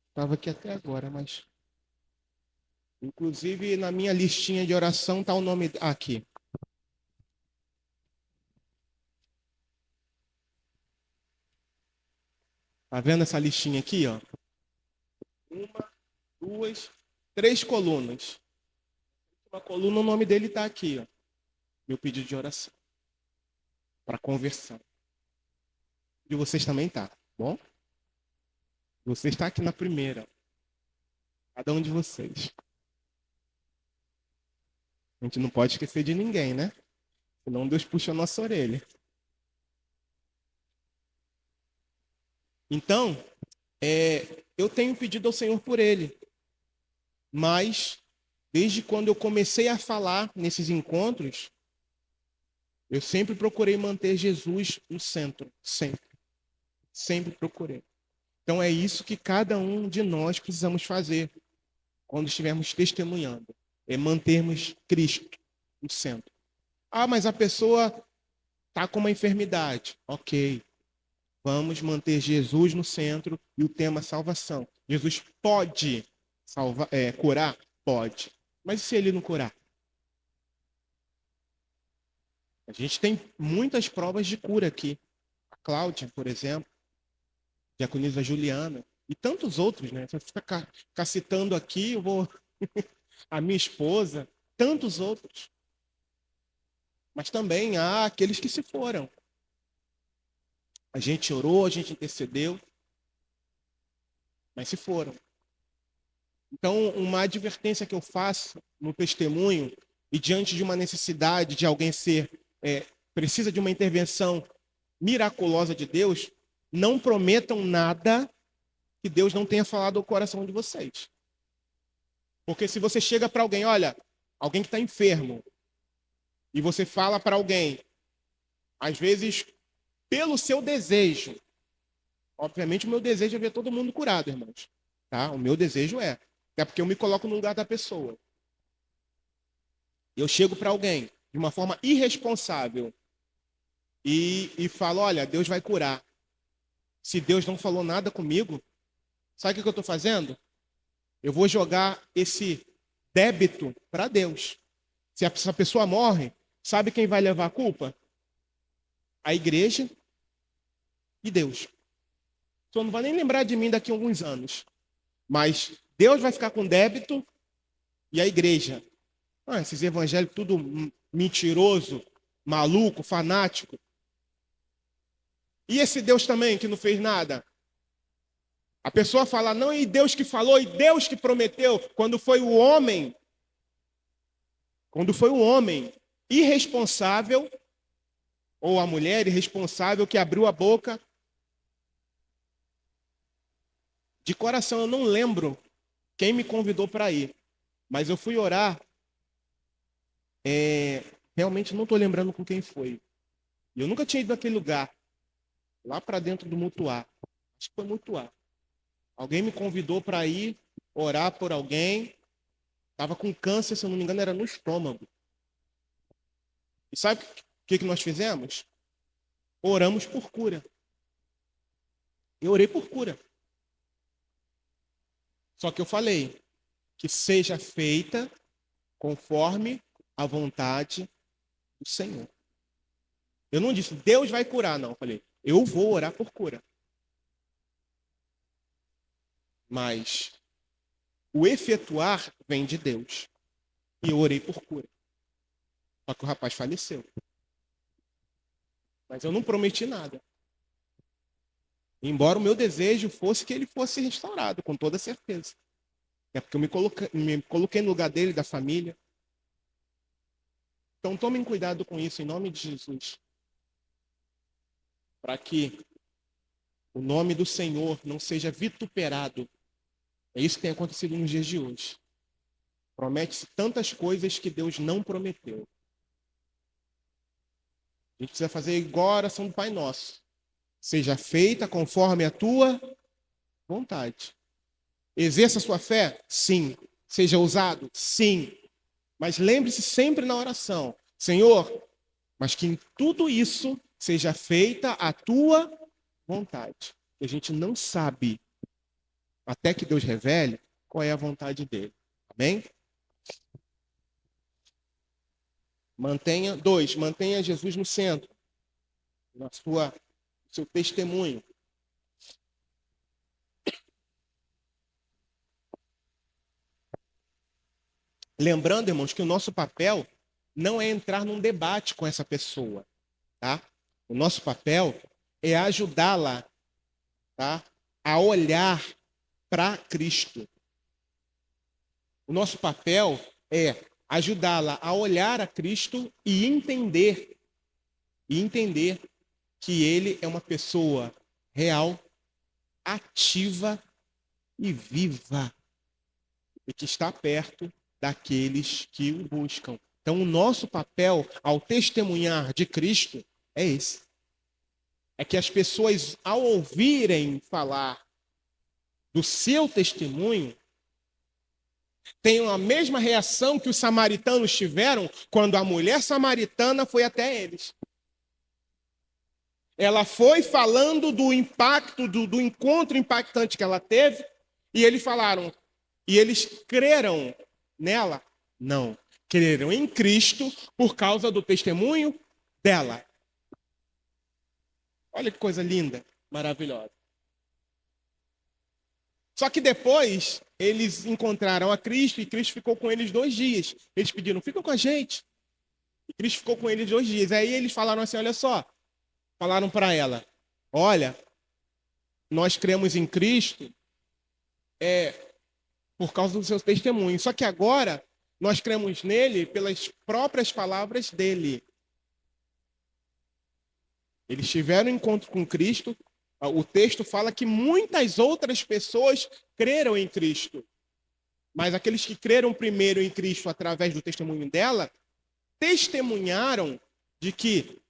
Estava aqui até agora, mas... Inclusive, na minha listinha de oração está o nome aqui. Tá vendo essa listinha aqui, ó? 1, 2, 3 colunas. Uma coluna, o nome dele está aqui, ó. Meu pedido de oração. Para conversão. E vocês também tá, bom? Você está aqui na primeira. Cada um de vocês. A gente não pode esquecer de ninguém, né? Senão Deus puxa a nossa orelha. Então, eu tenho pedido ao Senhor por ele. Mas, desde quando eu comecei a falar nesses encontros, eu sempre procurei manter Jesus no centro. Sempre. Sempre procurei. Então, é isso que cada um de nós precisamos fazer quando estivermos testemunhando. É mantermos Cristo no centro. Ah, mas a pessoa está com uma enfermidade. Ok. Vamos manter Jesus no centro e o tema salvação. Jesus pode curar? Pode. Mas e se ele não curar? A gente tem muitas provas de cura aqui. A Cláudia, por exemplo, a diaconisa Juliana e tantos outros, né? Se eu ficar citando aqui, eu vou... a minha esposa, tantos outros. Mas também há aqueles que se foram. A gente orou, a gente intercedeu, mas se foram. Então, uma advertência que eu faço no testemunho e diante de uma necessidade de alguém precisa de uma intervenção miraculosa de Deus, não prometam nada que Deus não tenha falado ao coração de vocês. Porque se você chega para alguém, olha, alguém que está enfermo, e você fala para alguém, às vezes, pelo seu desejo, obviamente o meu desejo é ver todo mundo curado, irmãos. Tá? O meu desejo é. Até porque eu me coloco no lugar da pessoa. Eu chego para alguém de uma forma irresponsável e falo, olha, Deus vai curar. Se Deus não falou nada comigo, sabe o que eu estou fazendo? Eu vou jogar esse débito para Deus. Se essa pessoa morre, sabe quem vai levar a culpa? A igreja e Deus. O senhor não vai nem lembrar de mim daqui a alguns anos. Mas Deus vai ficar com débito e a igreja. Ah, esses evangélicos tudo mentiroso, maluco, fanático. E esse Deus também que não fez nada? A pessoa fala, não, e Deus que falou, e Deus que prometeu, quando foi o homem irresponsável, ou a mulher irresponsável que abriu a boca. De coração, eu não lembro quem me convidou para ir, mas eu fui orar. Realmente não estou lembrando com quem foi. Eu nunca tinha ido naquele lugar, lá para dentro do Mutuá. Acho que foi Mutuá. Alguém me convidou para ir orar por alguém. Estava com câncer, se eu não me engano, era no estômago. E sabe que nós fizemos? Oramos por cura. Eu orei por cura. Só que eu falei que seja feita conforme a vontade do Senhor. Eu não disse, Deus vai curar, não. Eu falei, eu vou orar por cura. Mas o efetuar vem de Deus. E eu orei por cura. Só que o rapaz faleceu. Mas eu não prometi nada. Embora o meu desejo fosse que ele fosse restaurado, com toda certeza. É porque eu me coloquei no lugar dele, da família. Então tomem cuidado com isso, em nome de Jesus. Para que o nome do Senhor não seja vituperado. É isso que tem acontecido nos dias de hoje. Promete-se tantas coisas que Deus não prometeu. A gente precisa fazer igual a oração do Pai Nosso. Seja feita conforme a tua vontade. Exerça a sua fé? Sim. Seja ousado? Sim. Mas lembre-se sempre na oração. Senhor, mas que em tudo isso seja feita a tua vontade. E a gente não sabe, até que Deus revele, qual é a vontade dele. Amém? Mantenha Jesus no centro, no seu testemunho. Lembrando, irmãos, que o nosso papel não é entrar num debate com essa pessoa, tá? O nosso papel é ajudá-la, tá? A olhar para Cristo. O nosso papel é ajudá-la a olhar a Cristo e entender que ele é uma pessoa real, ativa e viva e que está perto daqueles que o buscam. Então, o nosso papel ao testemunhar de Cristo é esse. É que as pessoas, ao ouvirem falar do seu testemunho, tenham a mesma reação que os samaritanos tiveram quando a mulher samaritana foi até eles. Ela foi falando do impacto, do encontro impactante que ela teve, e eles falaram, e eles creram nela? Não. Creram em Cristo por causa do testemunho dela. Olha que coisa linda, maravilhosa. Só que depois eles encontraram a Cristo e Cristo ficou com eles 2 dias. Eles pediram, fica com a gente. E Cristo ficou com eles 2 dias. Aí eles falaram assim, olha só. Falaram para ela, olha, nós cremos em Cristo por causa do seu testemunho. Só que agora nós cremos nele pelas próprias palavras dele. Eles tiveram um encontro com Cristo. O texto fala que muitas outras pessoas creram em Cristo. Mas aqueles que creram primeiro em Cristo através do testemunho dela, testemunharam de que,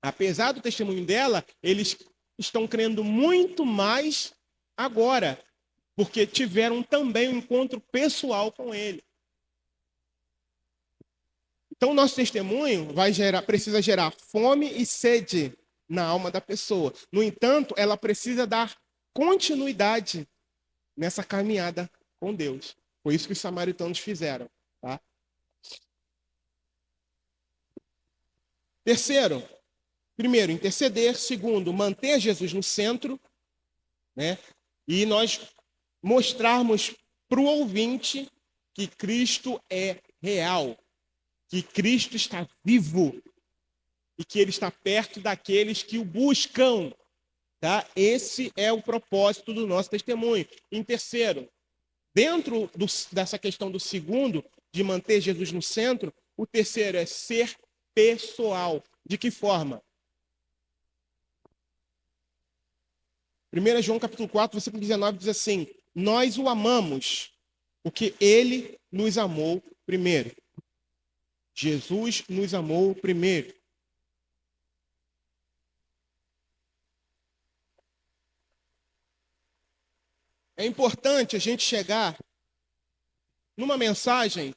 apesar do testemunho dela, eles estão crendo muito mais agora, porque tiveram também um encontro pessoal com ele. Então, o nosso testemunho precisa gerar fome e sede na alma da pessoa. No entanto, ela precisa dar continuidade nessa caminhada com Deus. Foi isso que os samaritanos fizeram. Tá? Primeiro, interceder. Segundo, manter Jesus no centro, né? E nós mostrarmos para o ouvinte que Cristo é real, que Cristo está vivo e que ele está perto daqueles que o buscam. Tá? Esse é o propósito do nosso testemunho. Em terceiro, dentro dessa questão do segundo, de manter Jesus no centro, o terceiro é ser pessoal. De que forma? 1 João capítulo 4, versículo 19 diz assim, nós o amamos, porque ele nos amou primeiro. Jesus nos amou primeiro. É importante a gente chegar numa mensagem,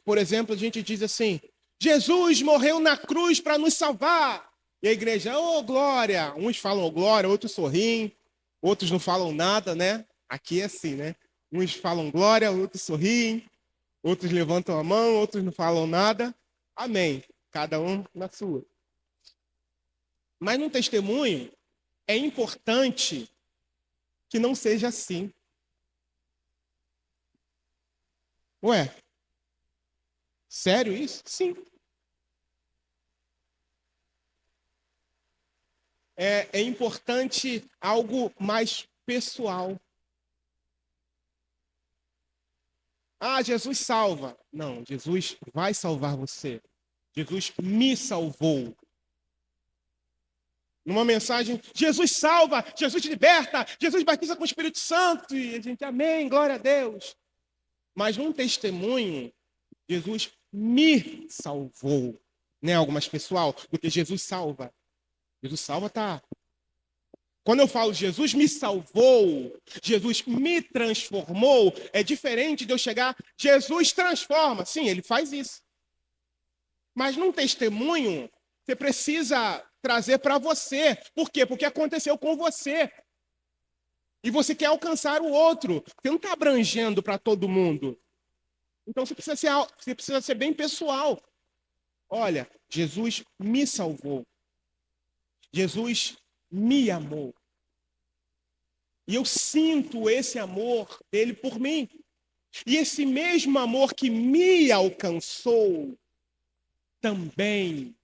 por exemplo, a gente diz assim, Jesus morreu na cruz para nos salvar. E a igreja, ô glória! Uns falam glória, outros sorriem, outros não falam nada, né? Aqui é assim, né? Uns falam glória, outros sorriem, outros levantam a mão, outros não falam nada. Amém. Cada um na sua. Mas no testemunho, é importante que não seja assim. Ué, sério isso? Sim. É importante algo mais pessoal. Ah, Jesus salva. Não, Jesus vai salvar você. Jesus me salvou. Numa mensagem, Jesus salva, Jesus liberta, Jesus batiza com o Espírito Santo. E a gente, amém, glória a Deus. Mas num testemunho, Jesus me salvou. Não é algo mais pessoal do que Jesus salva. Jesus salva, tá? Quando eu falo Jesus me salvou, Jesus me transformou, é diferente de eu chegar, Jesus transforma. Sim, ele faz isso. Mas num testemunho, você precisa trazer para você. Por quê? Porque aconteceu com você. E você quer alcançar o outro. Você não está abrangendo para todo mundo. Então você precisa ser bem pessoal. Olha, Jesus me salvou. Jesus me amou. E eu sinto esse amor dele por mim. E esse mesmo amor que me alcançou também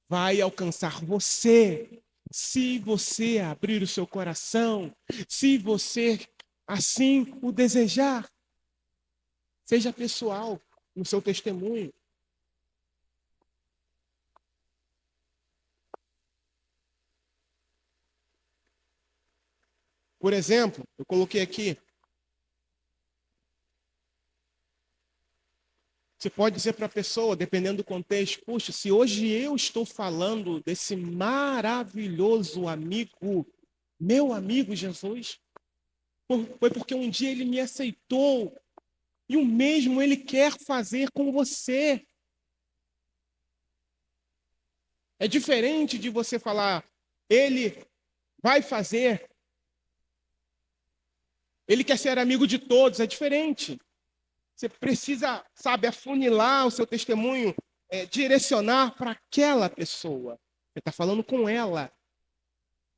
vai alcançar você, se você abrir o seu coração, se você assim o desejar. Seja pessoal no seu testemunho. Por exemplo, eu coloquei aqui, você pode dizer para a pessoa, dependendo do contexto, puxa, se hoje eu estou falando desse maravilhoso amigo, meu amigo Jesus, foi porque um dia ele me aceitou e o mesmo ele quer fazer com você. É diferente de você falar, ele vai fazer, ele quer ser amigo de todos, é diferente. Você precisa, sabe, afunilar o seu testemunho, direcionar para aquela pessoa. Você está falando com ela.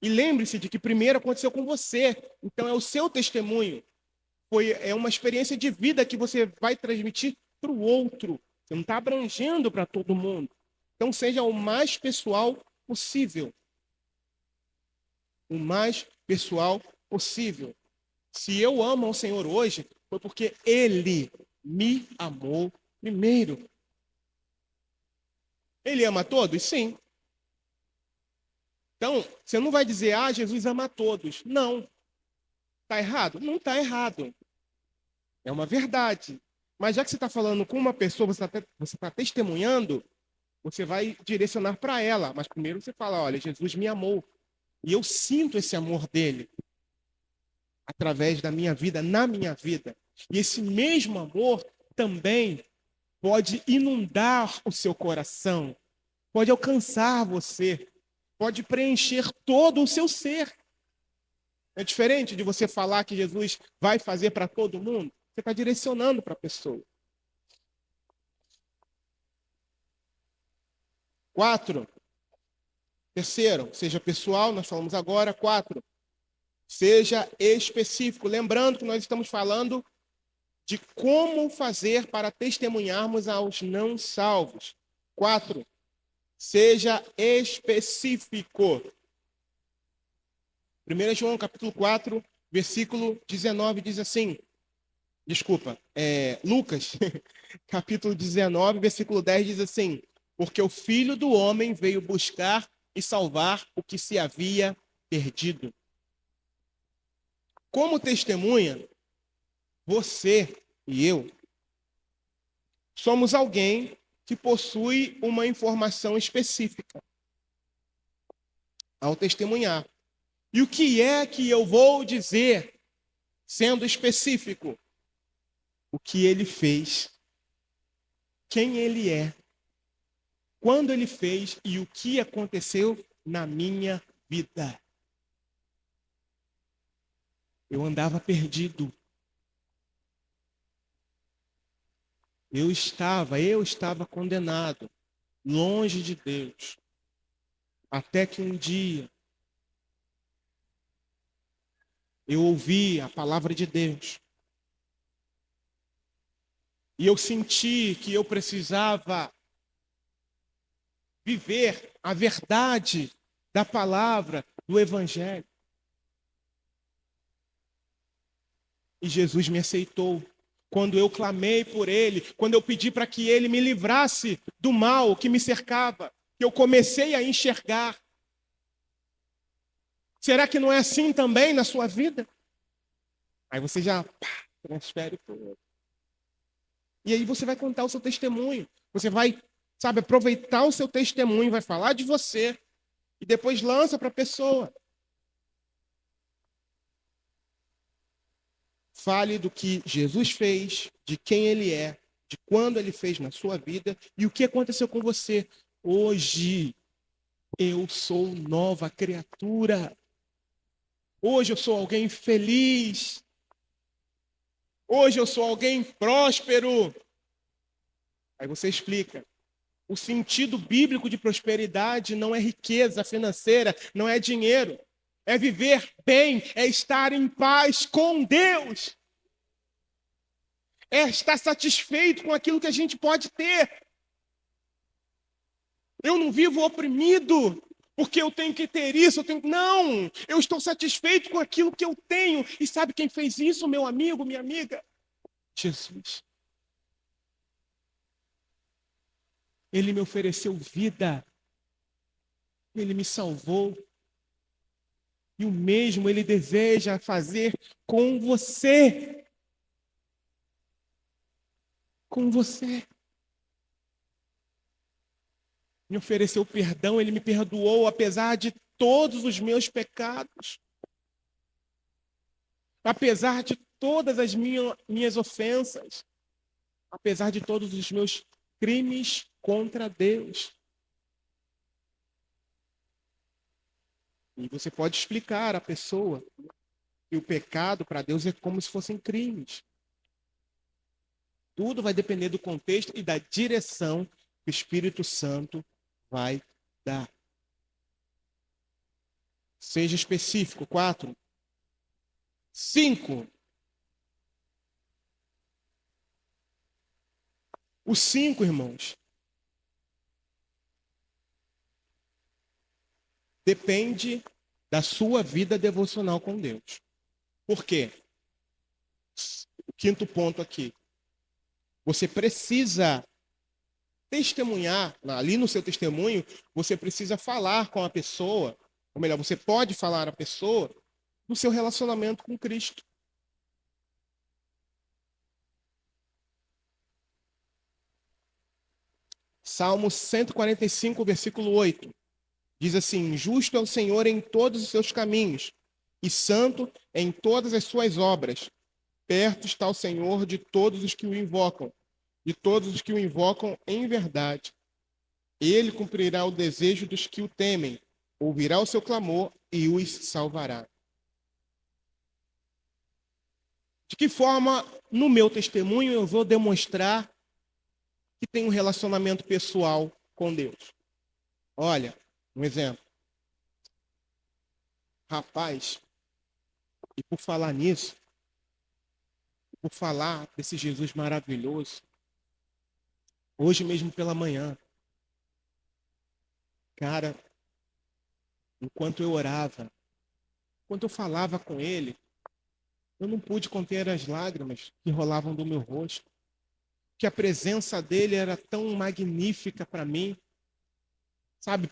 E lembre-se de que primeiro aconteceu com você. Então é o seu testemunho. É uma experiência de vida que você vai transmitir para o outro. Você não está abrangendo para todo mundo. Então seja o mais pessoal possível. O mais pessoal possível. Se eu amo ao Senhor hoje, foi porque Ele me amou primeiro. Ele ama todos? Sim. Então, você não vai dizer, ah, Jesus ama todos. Não. Está errado? Não está errado. É uma verdade. Mas já que você está falando com uma pessoa, você está testemunhando, você vai direcionar para ela. Mas primeiro você fala, olha, Jesus me amou. E eu sinto esse amor dele através da minha vida, na minha vida. E esse mesmo amor também pode inundar o seu coração, pode alcançar você, pode preencher todo o seu ser. É diferente de você falar que Jesus vai fazer para todo mundo. Você está direcionando para a pessoa. 4. Terceiro, seja pessoal, nós falamos agora. 4. Seja específico. Lembrando que nós estamos falando de como fazer para testemunharmos aos não salvos. 4. Seja específico. 1 João capítulo 4, versículo 19 diz assim, Lucas capítulo 19, versículo 10 diz assim, porque o Filho do Homem veio buscar e salvar o que se havia perdido. Como testemunha, você e eu somos alguém que possui uma informação específica ao testemunhar. E o que é que eu vou dizer, sendo específico? O que ele fez, quem ele é, quando ele fez e o que aconteceu na minha vida. Eu andava perdido. Eu estava condenado, longe de Deus. Até que um dia eu ouvi a palavra de Deus. E eu senti que eu precisava viver a verdade da palavra, do Evangelho. E Jesus me aceitou. Quando eu clamei por Ele, quando eu pedi para que Ele me livrasse do mal que me cercava, que eu comecei a enxergar. Será que não é assim também na sua vida? Aí você já transfere para o outro. E aí você vai contar o seu testemunho. Você vai, aproveitar o seu testemunho, vai falar de você e depois lança para a pessoa. Fale do que Jesus fez, de quem Ele é, de quando Ele fez na sua vida e o que aconteceu com você. Hoje eu sou nova criatura. Hoje eu sou alguém feliz. Hoje eu sou alguém próspero. Aí você explica. O sentido bíblico de prosperidade não é riqueza financeira, não é dinheiro. É viver bem, é estar em paz com Deus. É estar satisfeito com aquilo que a gente pode ter. Eu não vivo oprimido, porque eu tenho que ter isso, Não, eu estou satisfeito com aquilo que eu tenho. E sabe quem fez isso, meu amigo, minha amiga? Jesus. Ele me ofereceu vida. Ele me salvou. E o mesmo Ele deseja fazer com você. Com você. Me ofereceu perdão, Ele me perdoou, apesar de todos os meus pecados. Apesar de todas as minhas ofensas. Apesar de todos os meus crimes contra Deus. E você pode explicar à pessoa que o pecado para Deus é como se fossem crimes. Tudo vai depender do contexto e da direção que o Espírito Santo vai dar. Seja específico. 4. 5. O 5, irmãos, depende da sua vida devocional com Deus. Por quê? O 5º ponto aqui. Você precisa testemunhar, ali no seu testemunho, você precisa falar com a pessoa, ou melhor, você pode falar à pessoa do seu relacionamento com Cristo. Salmo 145, versículo 8. Diz assim: justo é o Senhor em todos os seus caminhos, e santo em todas as suas obras. Perto está o Senhor de todos os que o invocam, de todos os que o invocam em verdade. Ele cumprirá o desejo dos que o temem, ouvirá o seu clamor e os salvará. De que forma, no meu testemunho, eu vou demonstrar que tenho um relacionamento pessoal com Deus? Olha, um exemplo. Rapaz, e por falar nisso, por falar desse Jesus maravilhoso, hoje mesmo pela manhã, cara, enquanto eu orava, enquanto eu falava com ele, eu não pude conter as lágrimas que rolavam do meu rosto, que a presença dele era tão magnífica para mim, sabe?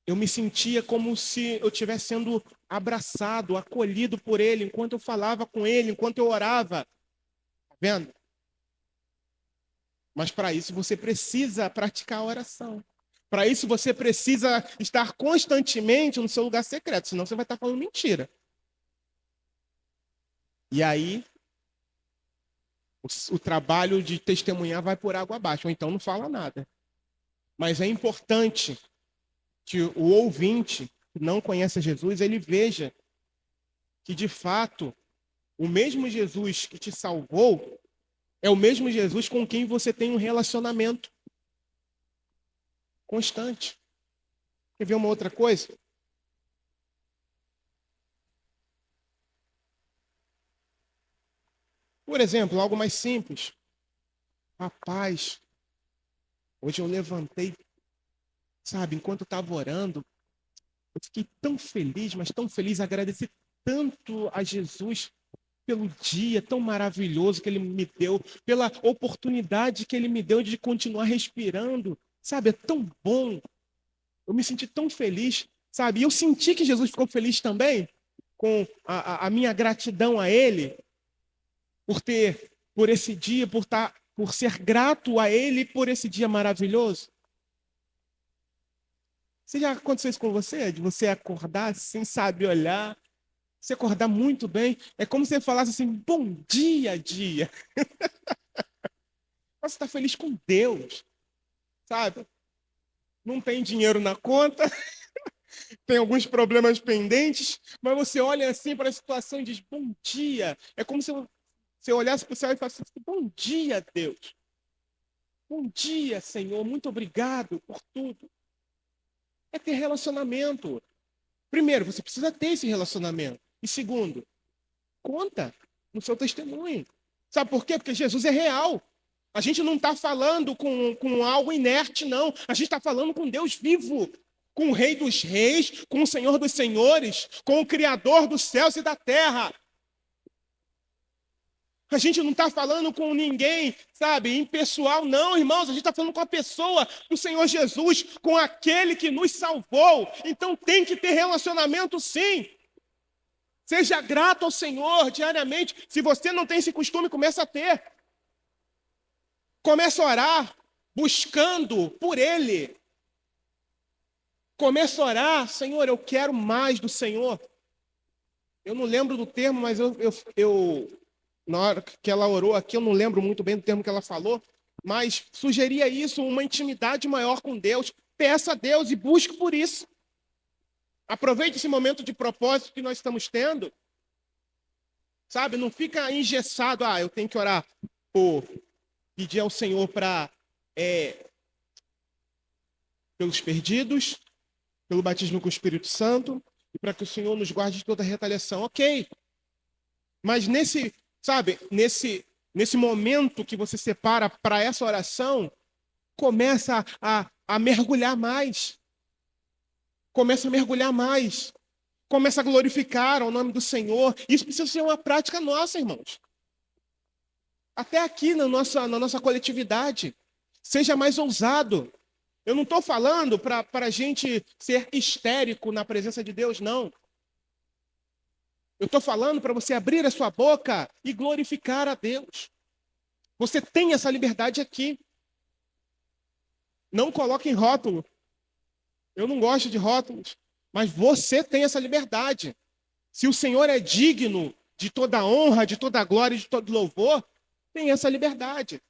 Eu me sentia como se eu estivesse sendo abraçado, acolhido por ele, enquanto eu falava com ele, enquanto eu orava. Tá vendo? Mas para isso você precisa praticar a oração. Para isso você precisa estar constantemente no seu lugar secreto, senão você vai estar falando mentira. E aí, o trabalho de testemunhar vai por água abaixo, ou então não fala nada. Mas é importante que o ouvinte que não conhece Jesus, ele veja que, de fato, o mesmo Jesus que te salvou é o mesmo Jesus com quem você tem um relacionamento constante. Quer ver uma outra coisa? Por exemplo, algo mais simples. Rapaz, hoje eu levantei, sabe, enquanto eu estava orando, eu fiquei tão feliz, mas tão feliz, agradeci tanto a Jesus pelo dia tão maravilhoso que ele me deu, pela oportunidade que ele me deu de continuar respirando. Sabe, é tão bom. Eu me senti tão feliz, sabe? E eu senti que Jesus ficou feliz também com a minha gratidão a ele por esse dia, por ser grato a ele por esse dia maravilhoso. Você já aconteceu isso com você? De você acordar assim, sabe, olhar, você acordar muito bem, é como se você falasse assim, bom dia, dia. Você está feliz com Deus, sabe? Não tem dinheiro na conta, tem alguns problemas pendentes, mas você olha assim para a situação e diz, bom dia. É como se você olhasse para o céu e falasse, bom dia, Deus. Bom dia, Senhor, muito obrigado por tudo. É ter relacionamento. Primeiro, você precisa ter esse relacionamento. E segundo, conta no seu testemunho. Sabe por quê? Porque Jesus é real. A gente não está falando com algo inerte, não. A gente está falando com Deus vivo, com o Rei dos Reis, com o Senhor dos Senhores, com o Criador dos céus e da terra. A gente não está falando com ninguém, sabe, impessoal, não, irmãos. A gente está falando com a pessoa do Senhor Jesus, com aquele que nos salvou. Então tem que ter relacionamento, sim. Seja grato ao Senhor diariamente. Se você não tem esse costume, começa a ter. Começa a orar, buscando por Ele. Começa a orar, Senhor, eu quero mais do Senhor. Eu não lembro do termo, mas na hora que ela orou aqui, eu não lembro muito bem do termo que ela falou, mas sugeria isso, uma intimidade maior com Deus. Peça a Deus e busque por isso. Aproveite esse momento de propósito que nós estamos tendo. Sabe, não fica engessado, eu tenho que orar por pedir ao Senhor pelos perdidos, pelo batismo com o Espírito Santo, e para que o Senhor nos guarde de toda retaliação. Ok. Mas nesse momento que você separa para essa oração, começa a mergulhar mais. Começa a mergulhar mais. Começa a glorificar o nome do Senhor. Isso precisa ser uma prática nossa, irmãos. Até aqui na nossa coletividade. Seja mais ousado. Eu não estou falando para a gente ser histérico na presença de Deus, não. Eu estou falando para você abrir a sua boca e glorificar a Deus. Você tem essa liberdade aqui. Não coloque em rótulo. Eu não gosto de rótulos. Mas você tem essa liberdade. Se o Senhor é digno de toda honra, de toda glória e de todo louvor, tem essa liberdade.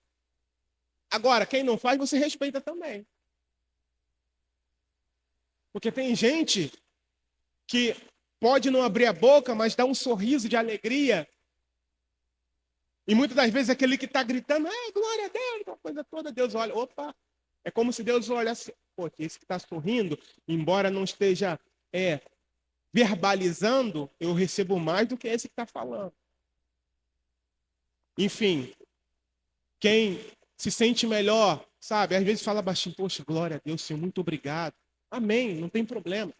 Agora, quem não faz, você respeita também. Porque tem gente que pode não abrir a boca, mas dá um sorriso de alegria. E muitas das vezes aquele que está gritando, glória a Deus, uma coisa toda, Deus olha, opa, é como se Deus olhasse, esse que está sorrindo, embora não esteja verbalizando, eu recebo mais do que esse que está falando. Enfim, quem se sente melhor, sabe, às vezes fala baixinho, poxa, glória a Deus, Senhor, muito obrigado. Amém, não tem problema.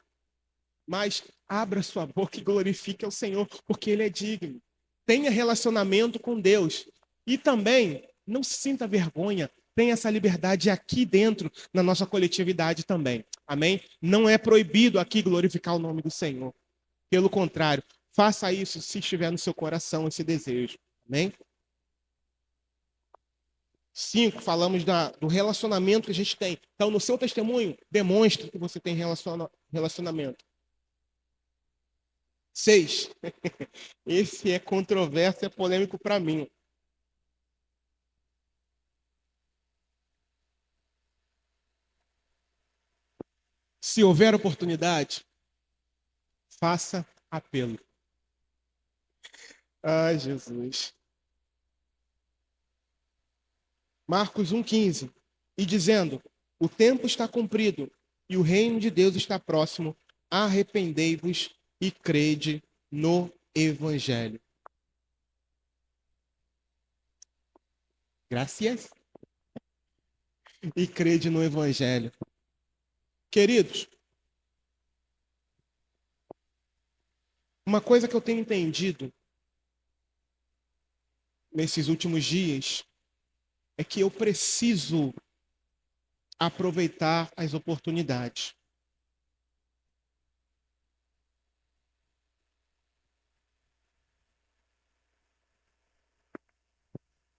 Mas abra sua boca e glorifique ao Senhor, porque Ele é digno. Tenha relacionamento com Deus. E também, não se sinta vergonha. Tenha essa liberdade aqui dentro, na nossa coletividade também. Amém? Não é proibido aqui glorificar o nome do Senhor. Pelo contrário, faça isso se estiver no seu coração esse desejo. Amém? 5, falamos do relacionamento que a gente tem. Então, no seu testemunho, demonstre que você tem relacionamento. 6. Esse é controverso, é polêmico para mim. Se houver oportunidade, faça apelo. Ai, Jesus. Marcos 1,15. E dizendo: o tempo está cumprido e o reino de Deus está próximo. Arrependei-vos e crede no Evangelho. Graças. E crede no Evangelho. Queridos, uma coisa que eu tenho entendido nesses últimos dias é que eu preciso aproveitar as oportunidades.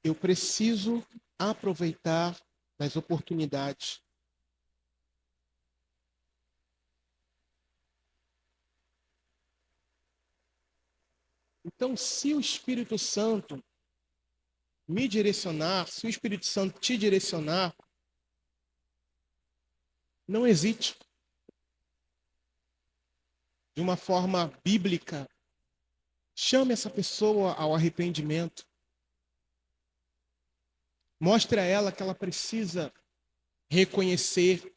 Eu preciso aproveitar as oportunidades. Então, se o Espírito Santo me direcionar, se o Espírito Santo te direcionar, não hesite. De uma forma bíblica, chame essa pessoa ao arrependimento. Mostre a ela que ela precisa reconhecer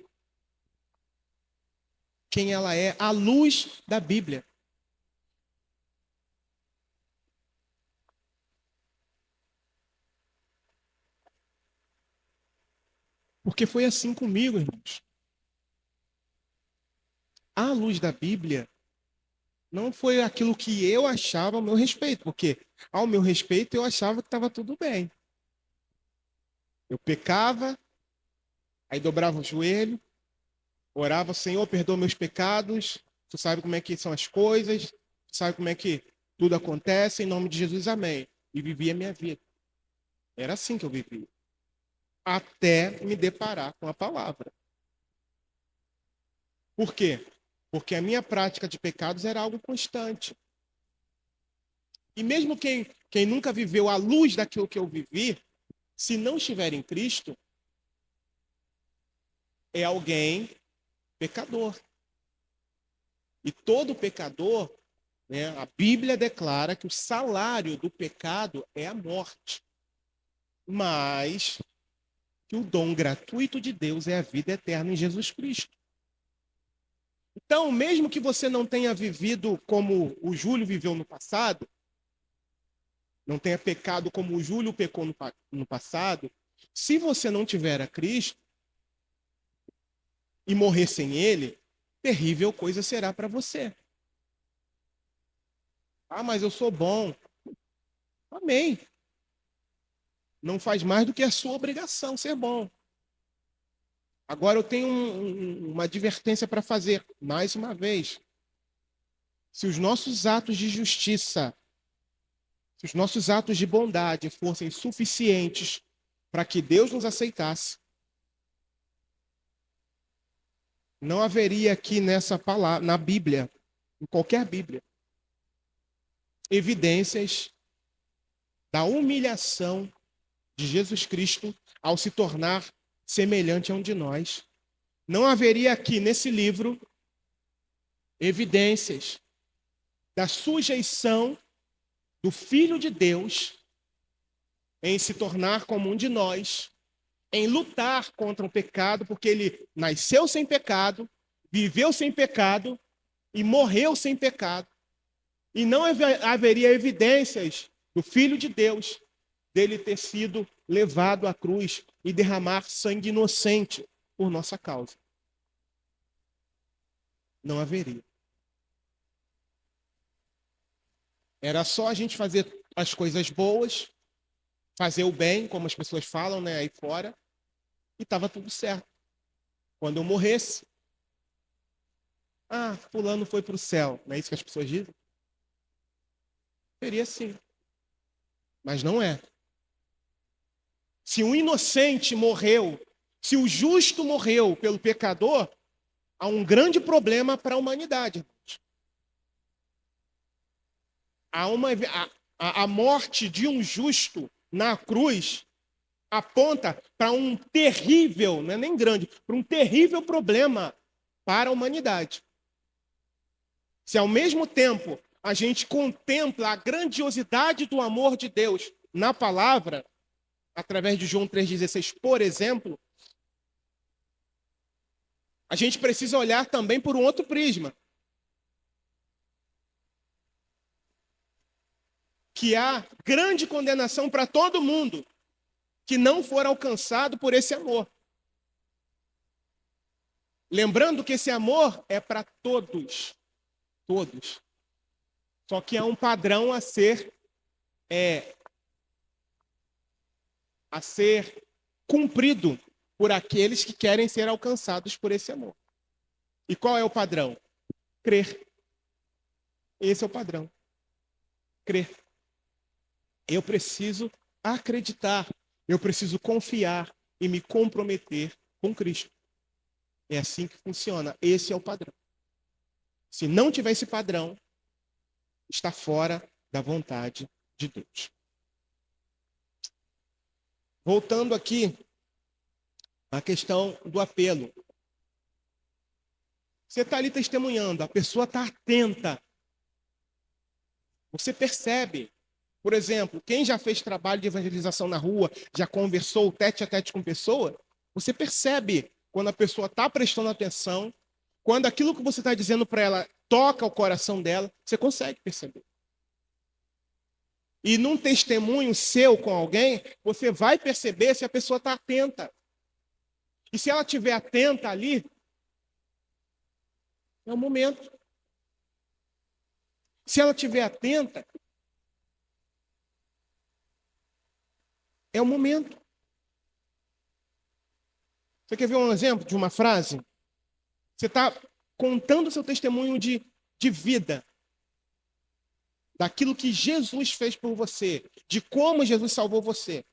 quem ela é à luz da Bíblia. Porque foi assim comigo, irmãos. À luz da Bíblia, não foi aquilo que eu achava ao meu respeito, porque ao meu respeito eu achava que estava tudo bem. Eu pecava, aí dobrava o joelho, orava: Senhor, perdoa meus pecados, tu sabe como é que são as coisas, tu sabe como é que tudo acontece, em nome de Jesus, amém. E vivia a minha vida. Era assim que eu vivia. Até me deparar com a palavra. Por quê? Porque a minha prática de pecados era algo constante. E mesmo quem nunca viveu à luz daquilo que eu vivi, se não estiver em Cristo, é alguém pecador. E todo pecador, né, a Bíblia declara que o salário do pecado é a morte. Mas que o dom gratuito de Deus é a vida eterna em Jesus Cristo. Então, mesmo que você não tenha vivido como o Júlio viveu no passado, não tenha pecado como o Júlio pecou no passado, se você não tiver a Cristo e morrer sem ele, terrível coisa será para você. Ah, mas eu sou bom. Amém. Não faz mais do que a sua obrigação ser bom. Agora eu tenho uma advertência para fazer, mais uma vez. Se os nossos atos de justiça, se os nossos atos de bondade fossem suficientes para que Deus nos aceitasse, não haveria aqui nessa palavra, na Bíblia, em qualquer Bíblia, evidências da humilhação de Jesus Cristo ao se tornar semelhante a um de nós. Não haveria aqui nesse livro evidências da sujeição do Filho de Deus em se tornar como um de nós, em lutar contra o pecado, porque ele nasceu sem pecado, viveu sem pecado e morreu sem pecado. E não haveria evidências do Filho de Deus dele ter sido levado à cruz e derramar sangue inocente por nossa causa. Não haveria. Era só a gente fazer as coisas boas, fazer o bem, como as pessoas falam, né, aí fora, e estava tudo certo. Quando eu morresse, fulano foi para o céu. Não é isso que as pessoas dizem? Seria sim. Mas não é. Se um inocente morreu, se o justo morreu pelo pecador, há um grande problema para a humanidade. A morte de um justo na cruz aponta para um terrível, não é nem grande, para um terrível problema para a humanidade. Se ao mesmo tempo a gente contempla a grandiosidade do amor de Deus na palavra, através de João 3,16, por exemplo, a gente precisa olhar também por um outro prisma. Que há grande condenação para todo mundo que não for alcançado por esse amor. Lembrando que esse amor é para todos. Todos. Só que há um padrão a ser cumprido por aqueles que querem ser alcançados por esse amor. E qual é o padrão? Crer. Esse é o padrão. Crer. Eu preciso acreditar. Eu preciso confiar e me comprometer com Cristo. É assim que funciona. Esse é o padrão. Se não tiver esse padrão, está fora da vontade de Deus. Voltando aqui à questão do apelo. Você está ali testemunhando, a pessoa está atenta. Você percebe. Por exemplo, quem já fez trabalho de evangelização na rua, já conversou tete a tete com pessoa, você percebe quando a pessoa está prestando atenção, quando aquilo que você está dizendo para ela toca o coração dela, você consegue perceber. E num testemunho seu com alguém, você vai perceber se a pessoa está atenta. E se ela estiver atenta ali, é o momento. Se ela estiver atenta, é o momento. Você quer ver um exemplo de uma frase? Você está contando o seu testemunho de vida. Daquilo que Jesus fez por você. De como Jesus salvou você.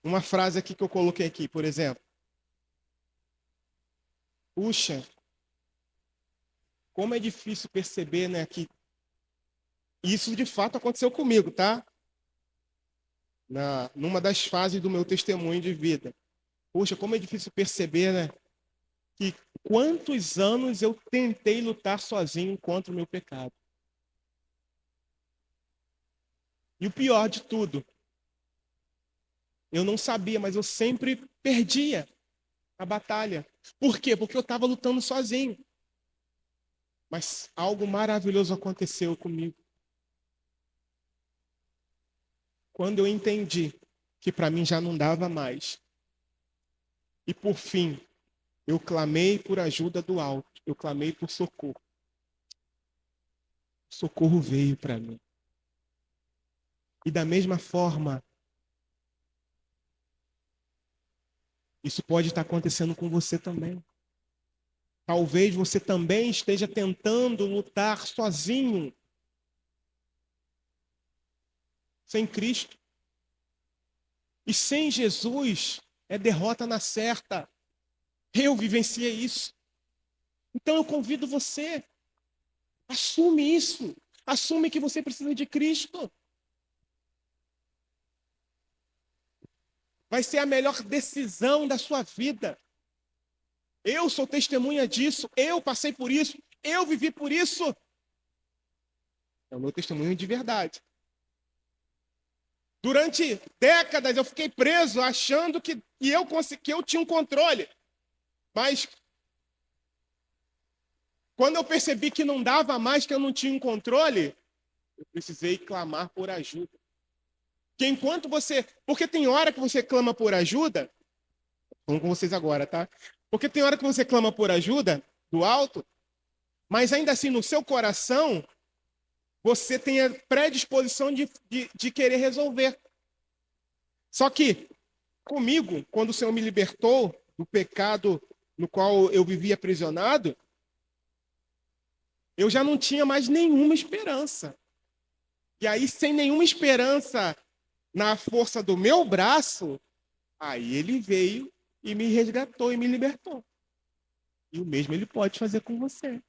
Uma frase aqui que eu coloquei aqui, por exemplo. Puxa, como é difícil perceber, né, que isso de fato aconteceu comigo, tá? Numa das fases do meu testemunho de vida. Poxa, como é difícil perceber, né? Que quantos anos eu tentei lutar sozinho contra o meu pecado. E o pior de tudo, eu não sabia, mas eu sempre perdia a batalha. Por quê? Porque eu estava lutando sozinho. Mas algo maravilhoso aconteceu comigo. Quando eu entendi que para mim já não dava mais. E por fim, eu clamei por ajuda do alto. Eu clamei por socorro. O socorro veio para mim. E da mesma forma, isso pode estar acontecendo com você também. Talvez você também esteja tentando lutar sozinho, sem Cristo. E sem Jesus é derrota na certa. Eu vivenciei isso. Então eu convido você, assume isso. Assume que você precisa de Cristo. Vai ser a melhor decisão da sua vida. Eu sou testemunha disso. Eu passei por isso. Eu vivi por isso. É o meu testemunho de verdade. Durante décadas eu fiquei preso achando que eu tinha um controle. Mas quando eu percebi que não dava mais, que eu não tinha um controle, eu precisei clamar por ajuda. Porque tem hora que você clama por ajuda, vamos com vocês agora, tá? Porque tem hora que você clama por ajuda do alto, mas ainda assim no seu coração você tem a predisposição de querer resolver. Só que comigo, quando o Senhor me libertou do pecado no qual eu vivia aprisionado, eu já não tinha mais nenhuma esperança. E aí, sem nenhuma esperança na força do meu braço, aí ele veio e me resgatou e me libertou. E o mesmo ele pode fazer com você.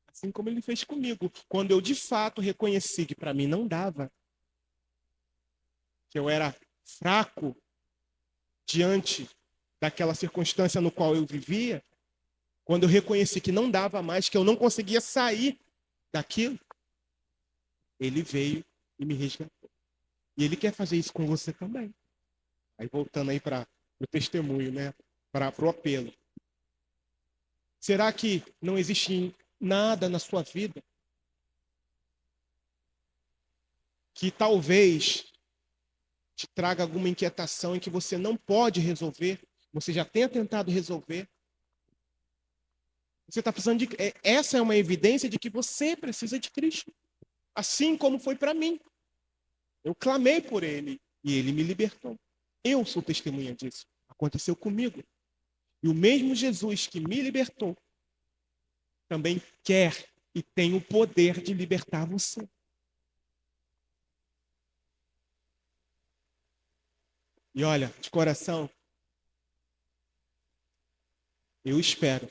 Assim como ele fez comigo. Quando eu de fato reconheci que para mim não dava, que eu era fraco diante daquela circunstância no qual eu vivia, quando eu reconheci que não dava mais, que eu não conseguia sair daquilo, ele veio e me resgatou. E ele quer fazer isso com você também. Aí voltando aí para o testemunho, né? Para o apelo. Será que não existe nada na sua vida que talvez te traga alguma inquietação em que você não pode resolver? Você já tenha tentado resolver? Você está precisando de... Essa é uma evidência de que você precisa de Cristo. Assim como foi para mim. Eu clamei por ele e ele me libertou. Eu sou testemunha disso. Aconteceu comigo. E o mesmo Jesus que me libertou também quer e tem o poder de libertar você. E olha, de coração, eu espero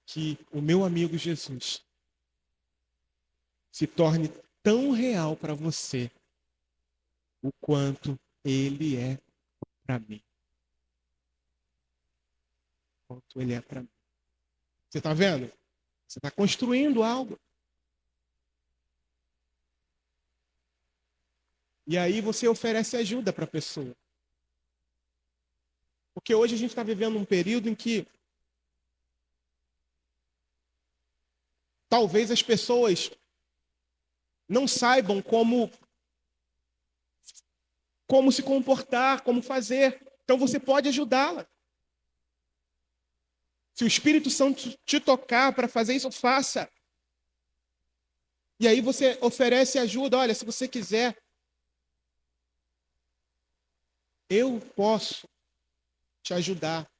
que o meu amigo Jesus se torne tão real para você o quanto ele é para mim. O quanto ele é para mim. Você está vendo? Você está construindo algo. E aí você oferece ajuda para a pessoa. Porque hoje a gente está vivendo um período em que talvez as pessoas não saibam como se comportar, como fazer. Então você pode ajudá-la. Se o Espírito Santo te tocar para fazer isso, faça. E aí você oferece ajuda. Olha, se você quiser, eu posso te ajudar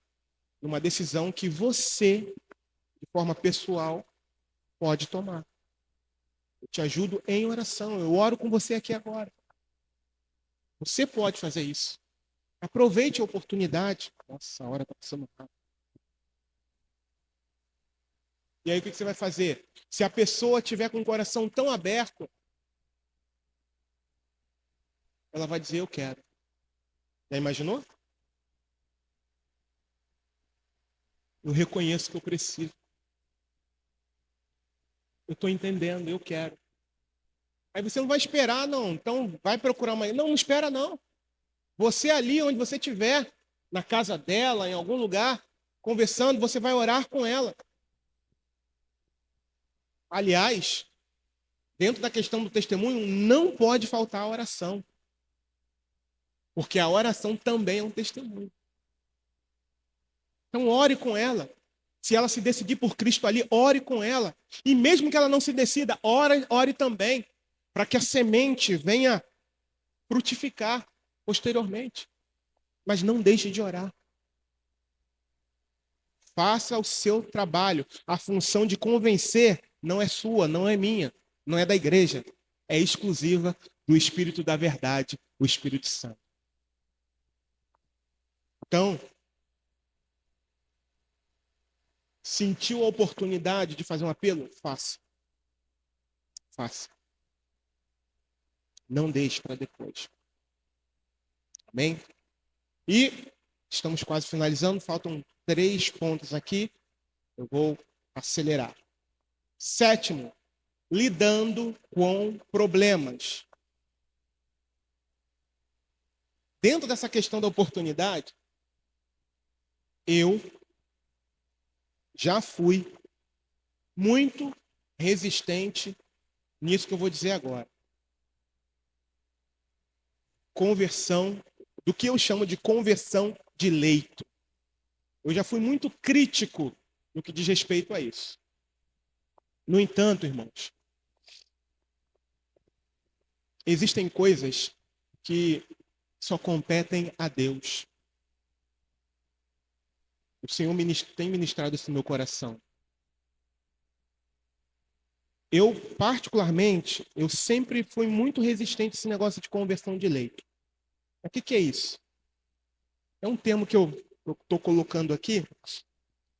numa decisão que você, de forma pessoal, pode tomar. Eu te ajudo em oração. Eu oro com você aqui agora. Você pode fazer isso. Aproveite a oportunidade. Nossa, a hora está passando rápido. E aí o que você vai fazer? Se a pessoa tiver com o coração tão aberto, ela vai dizer, eu quero. Já imaginou? Eu reconheço que eu preciso. Eu estou entendendo, eu quero. Aí você não vai esperar, não. Então vai procurar uma... Não, não espera, não. Você ali, onde você estiver, na casa dela, em algum lugar, conversando, você vai orar com ela. Aliás, dentro da questão do testemunho, não pode faltar a oração. Porque a oração também é um testemunho. Então ore com ela. Se ela se decidir por Cristo ali, ore com ela. E mesmo que ela não se decida, ore também. Para que a semente venha frutificar posteriormente. Mas não deixe de orar. Faça o seu trabalho. A função de convencer não é sua, não é minha, não é da igreja. É exclusiva do Espírito da verdade, o Espírito Santo. Então, sentiu a oportunidade de fazer um apelo? Faça. Faça. Não deixe para depois. Amém? E estamos quase finalizando. Faltam 3 pontos aqui. Eu vou acelerar. 7º, lidando com problemas. Dentro dessa questão da oportunidade, eu já fui muito resistente nisso que eu vou dizer agora. Conversão, do que eu chamo de conversão de leito. Eu já fui muito crítico no que diz respeito a isso. No entanto, irmãos, existem coisas que só competem a Deus. O Senhor tem ministrado isso no meu coração. Eu, particularmente, eu sempre fui muito resistente a esse negócio de conversão de leito. O que é isso? É um termo que eu estou colocando aqui.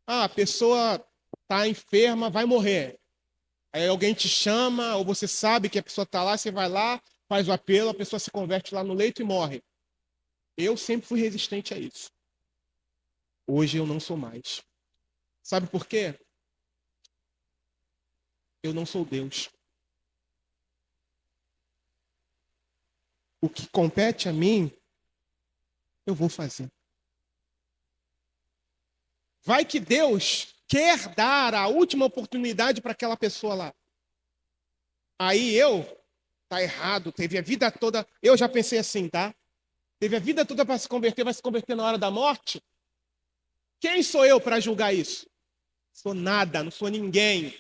A pessoa está enferma, vai morrer. Aí alguém te chama, ou você sabe que a pessoa está lá, você vai lá, faz o apelo, a pessoa se converte lá no leito e morre. Eu sempre fui resistente a isso. Hoje eu não sou mais. Sabe por quê? Eu não sou Deus. O que compete a mim, eu vou fazer. Vai que Deus quer dar a última oportunidade para aquela pessoa lá. Aí tá errado, teve a vida toda. Eu já pensei assim, tá? Teve a vida toda para se converter, vai se converter na hora da morte? Quem sou eu para julgar isso? Sou nada, não sou ninguém.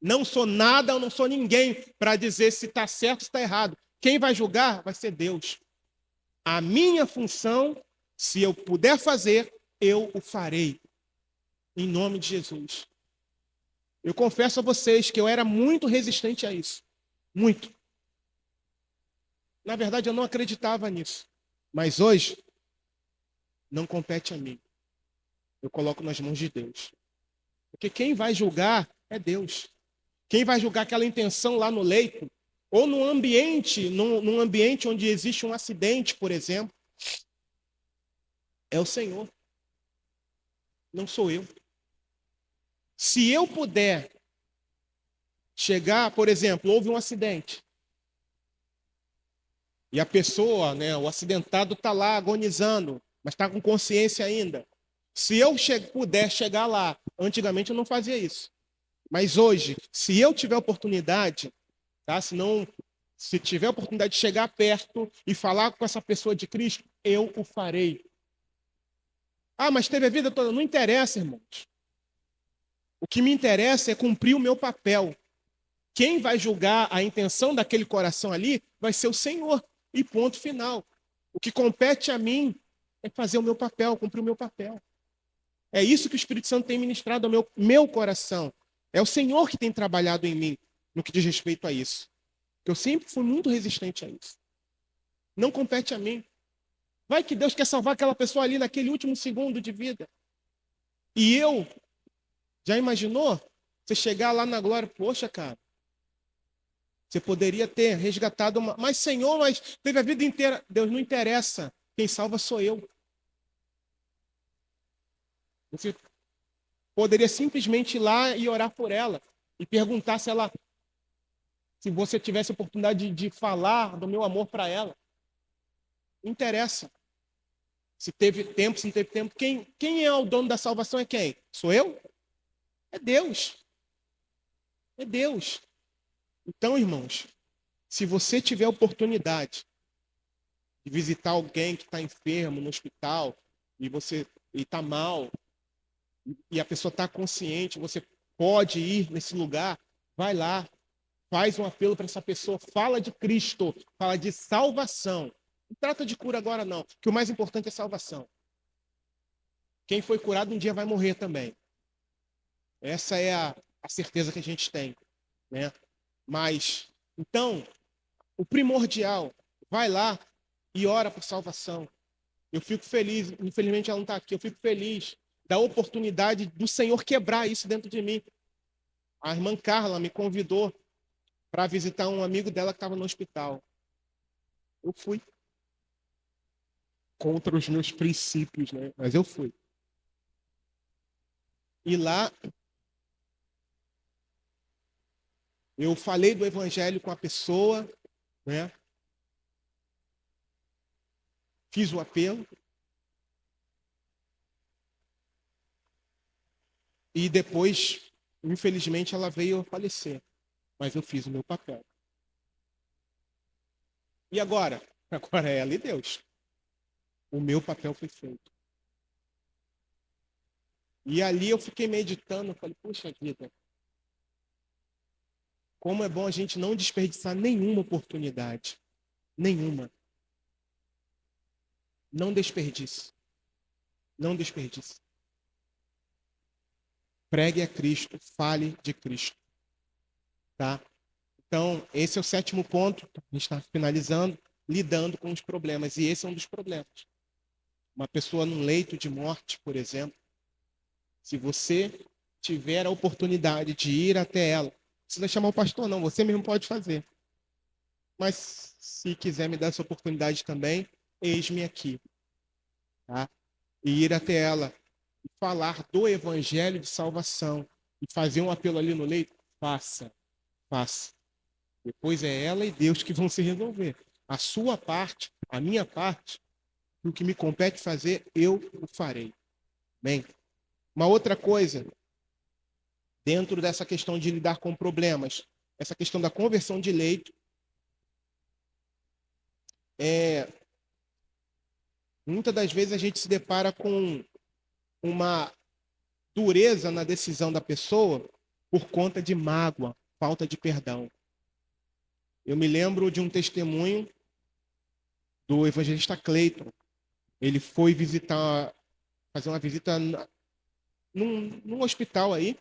Não sou nada, eu não sou ninguém para dizer se está certo ou se está errado. Quem vai julgar vai ser Deus. A minha função, se eu puder fazer, eu o farei. Em nome de Jesus. Eu confesso a vocês que eu era muito resistente a isso. Muito. Na verdade, eu não acreditava nisso. Mas hoje, não compete a mim. Eu coloco nas mãos de Deus. Porque quem vai julgar é Deus. Quem vai julgar aquela intenção lá no leito, ou num ambiente onde existe um acidente, por exemplo, é o Senhor. Não sou eu. Se eu puder chegar, por exemplo, houve um acidente, e a pessoa, né, o acidentado está lá agonizando, mas está com consciência ainda. Se eu puder chegar lá, antigamente eu não fazia isso. Mas hoje, se eu tiver oportunidade, tá? Se tiver oportunidade de chegar perto e falar com essa pessoa de Cristo, eu o farei. Ah, mas teve a vida toda. Não interessa, irmãos. O que me interessa é cumprir o meu papel. Quem vai julgar a intenção daquele coração ali vai ser o Senhor. E ponto final. O que compete a mim é fazer o meu papel, cumprir o meu papel. É isso que o Espírito Santo tem ministrado ao meu coração. É o Senhor que tem trabalhado em mim no que diz respeito a isso. Eu sempre fui muito resistente a isso. Não compete a mim. Vai que Deus quer salvar aquela pessoa ali naquele último segundo de vida. E eu, já imaginou? Você chegar lá na glória, poxa, cara, você poderia ter resgatado uma. Mas, Senhor, mas teve a vida inteira. Deus não interessa. Quem salva sou eu. Você poderia simplesmente ir lá e orar por ela. E perguntar se você tivesse a oportunidade de falar do meu amor para ela. Não interessa. Se teve tempo, se não teve tempo. Quem é o dono da salvação é quem? Sou eu? É Deus. É Deus. Então, irmãos, se você tiver a oportunidade de visitar alguém que está enfermo no hospital e você está mal e a pessoa está consciente, você pode ir nesse lugar, vai lá, faz um apelo para essa pessoa, fala de Cristo, fala de salvação. Não trata de cura agora não, que o mais importante é salvação. Quem foi curado um dia vai morrer também. Essa é a certeza que a gente tem, né? Mas, então, o primordial, vai lá e ora por salvação. Eu fico feliz, infelizmente ela não está aqui, eu fico feliz da oportunidade do Senhor quebrar isso dentro de mim. A irmã Carla me convidou para visitar um amigo dela que estava no hospital. Eu fui. Contra os meus princípios, né? Mas eu fui. E lá eu falei do evangelho com a pessoa, né? Fiz o apelo. E depois, infelizmente, ela veio a falecer. Mas eu fiz o meu papel. E agora? Agora é ela e Deus. O meu papel foi feito. E ali eu fiquei meditando, falei, puxa vida, como é bom a gente não desperdiçar nenhuma oportunidade. Nenhuma. Não desperdice. Não desperdice. Pregue a Cristo, fale de Cristo. Tá? Então, esse é o 7º ponto. A gente está finalizando, lidando com os problemas. E esse é um dos problemas. Uma pessoa num leito de morte, por exemplo, se você tiver a oportunidade de ir até ela, não precisa chamar o pastor, não, você mesmo pode fazer. Mas se quiser me dar essa oportunidade também, eis-me aqui, tá? E ir até ela e falar do evangelho de salvação e fazer um apelo ali no leito, faça, faça. Depois é ela e Deus que vão se resolver. A sua parte, a minha parte, o que me compete fazer, eu o farei. Bem, uma outra coisa, dentro dessa questão de lidar com problemas, essa questão da conversão de leito, muitas das vezes a gente se depara com uma dureza na decisão da pessoa por conta de mágoa, falta de perdão. Eu me lembro de um testemunho do evangelista Cleiton. Ele foi fazer uma visita num hospital aí,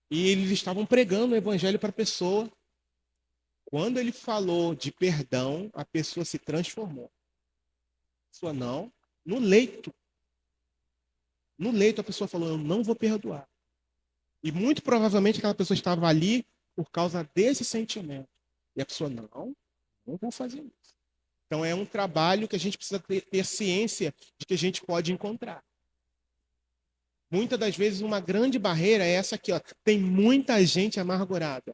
e eles estavam pregando o evangelho para a pessoa. Quando ele falou de perdão, a pessoa se transformou. A pessoa não, no leito. No leito a pessoa falou, eu não vou perdoar. E muito provavelmente aquela pessoa estava ali por causa desse sentimento. E a pessoa, não vou fazer isso. Então é um trabalho que a gente precisa ter ciência de que a gente pode encontrar. Muitas das vezes uma grande barreira é essa aqui, ó. Tem muita gente amargurada.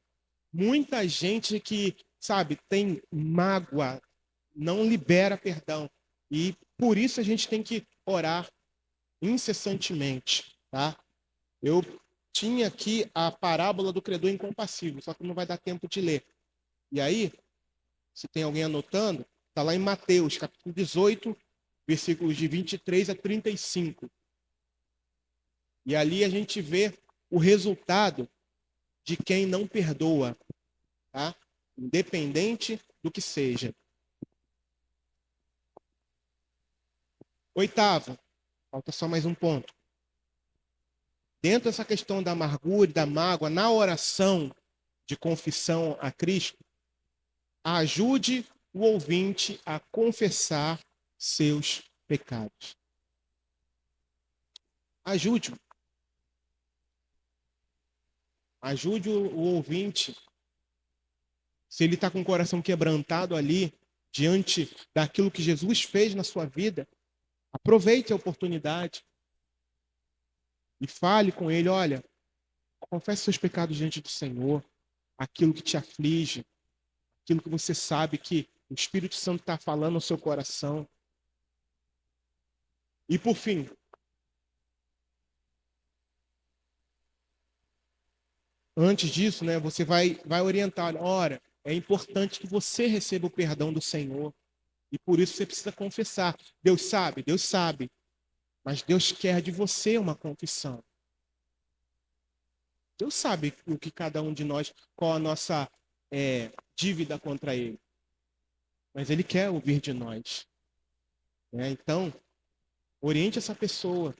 Muita gente que, sabe, tem mágoa, não libera perdão. E por isso a gente tem que orar incessantemente, tá? Eu tinha aqui a parábola do credor incompassível, só que não vai dar tempo de ler. E aí, se tem alguém anotando, está lá em Mateus, capítulo 18, versículos de 23 a 35. E ali a gente vê o resultado de quem não perdoa, tá? Independente do que seja. Oitavo, falta só mais um ponto. Dentro dessa questão da amargura e da mágoa, na oração de confissão a Cristo, ajude o ouvinte a confessar seus pecados. Ajude-o. Ajude o ouvinte. Se ele está com o coração quebrantado ali, diante daquilo que Jesus fez na sua vida, aproveite a oportunidade e fale com ele, olha, confesse seus pecados diante do Senhor, aquilo que te aflige, aquilo que você sabe que o Espírito Santo está falando no seu coração. E por fim, antes disso, né, você vai orientar, ora, é importante que você receba o perdão do Senhor. E por isso você precisa confessar. Deus sabe. Mas Deus quer de você uma confissão. Deus sabe o que cada um de nós, qual a nossa dívida contra Ele. Mas Ele quer ouvir de nós. Né? Então, oriente essa pessoa.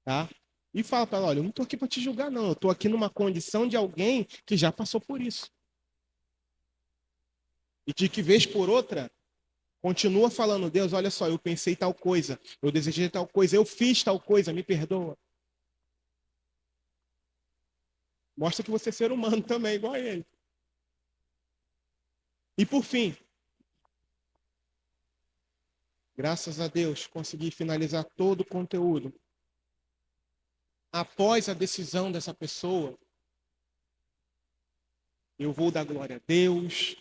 Tá? E fala para ela, olha, eu não estou aqui para te julgar, não. Eu estou aqui numa condição de alguém que já passou por isso. E de que vez por outra, continua falando, Deus, olha só, eu pensei tal coisa, eu desejei tal coisa, eu fiz tal coisa, me perdoa. Mostra que você é ser humano também, igual a ele. E por fim, graças a Deus, consegui finalizar todo o conteúdo. Após a decisão dessa pessoa, eu vou dar glória a Deus,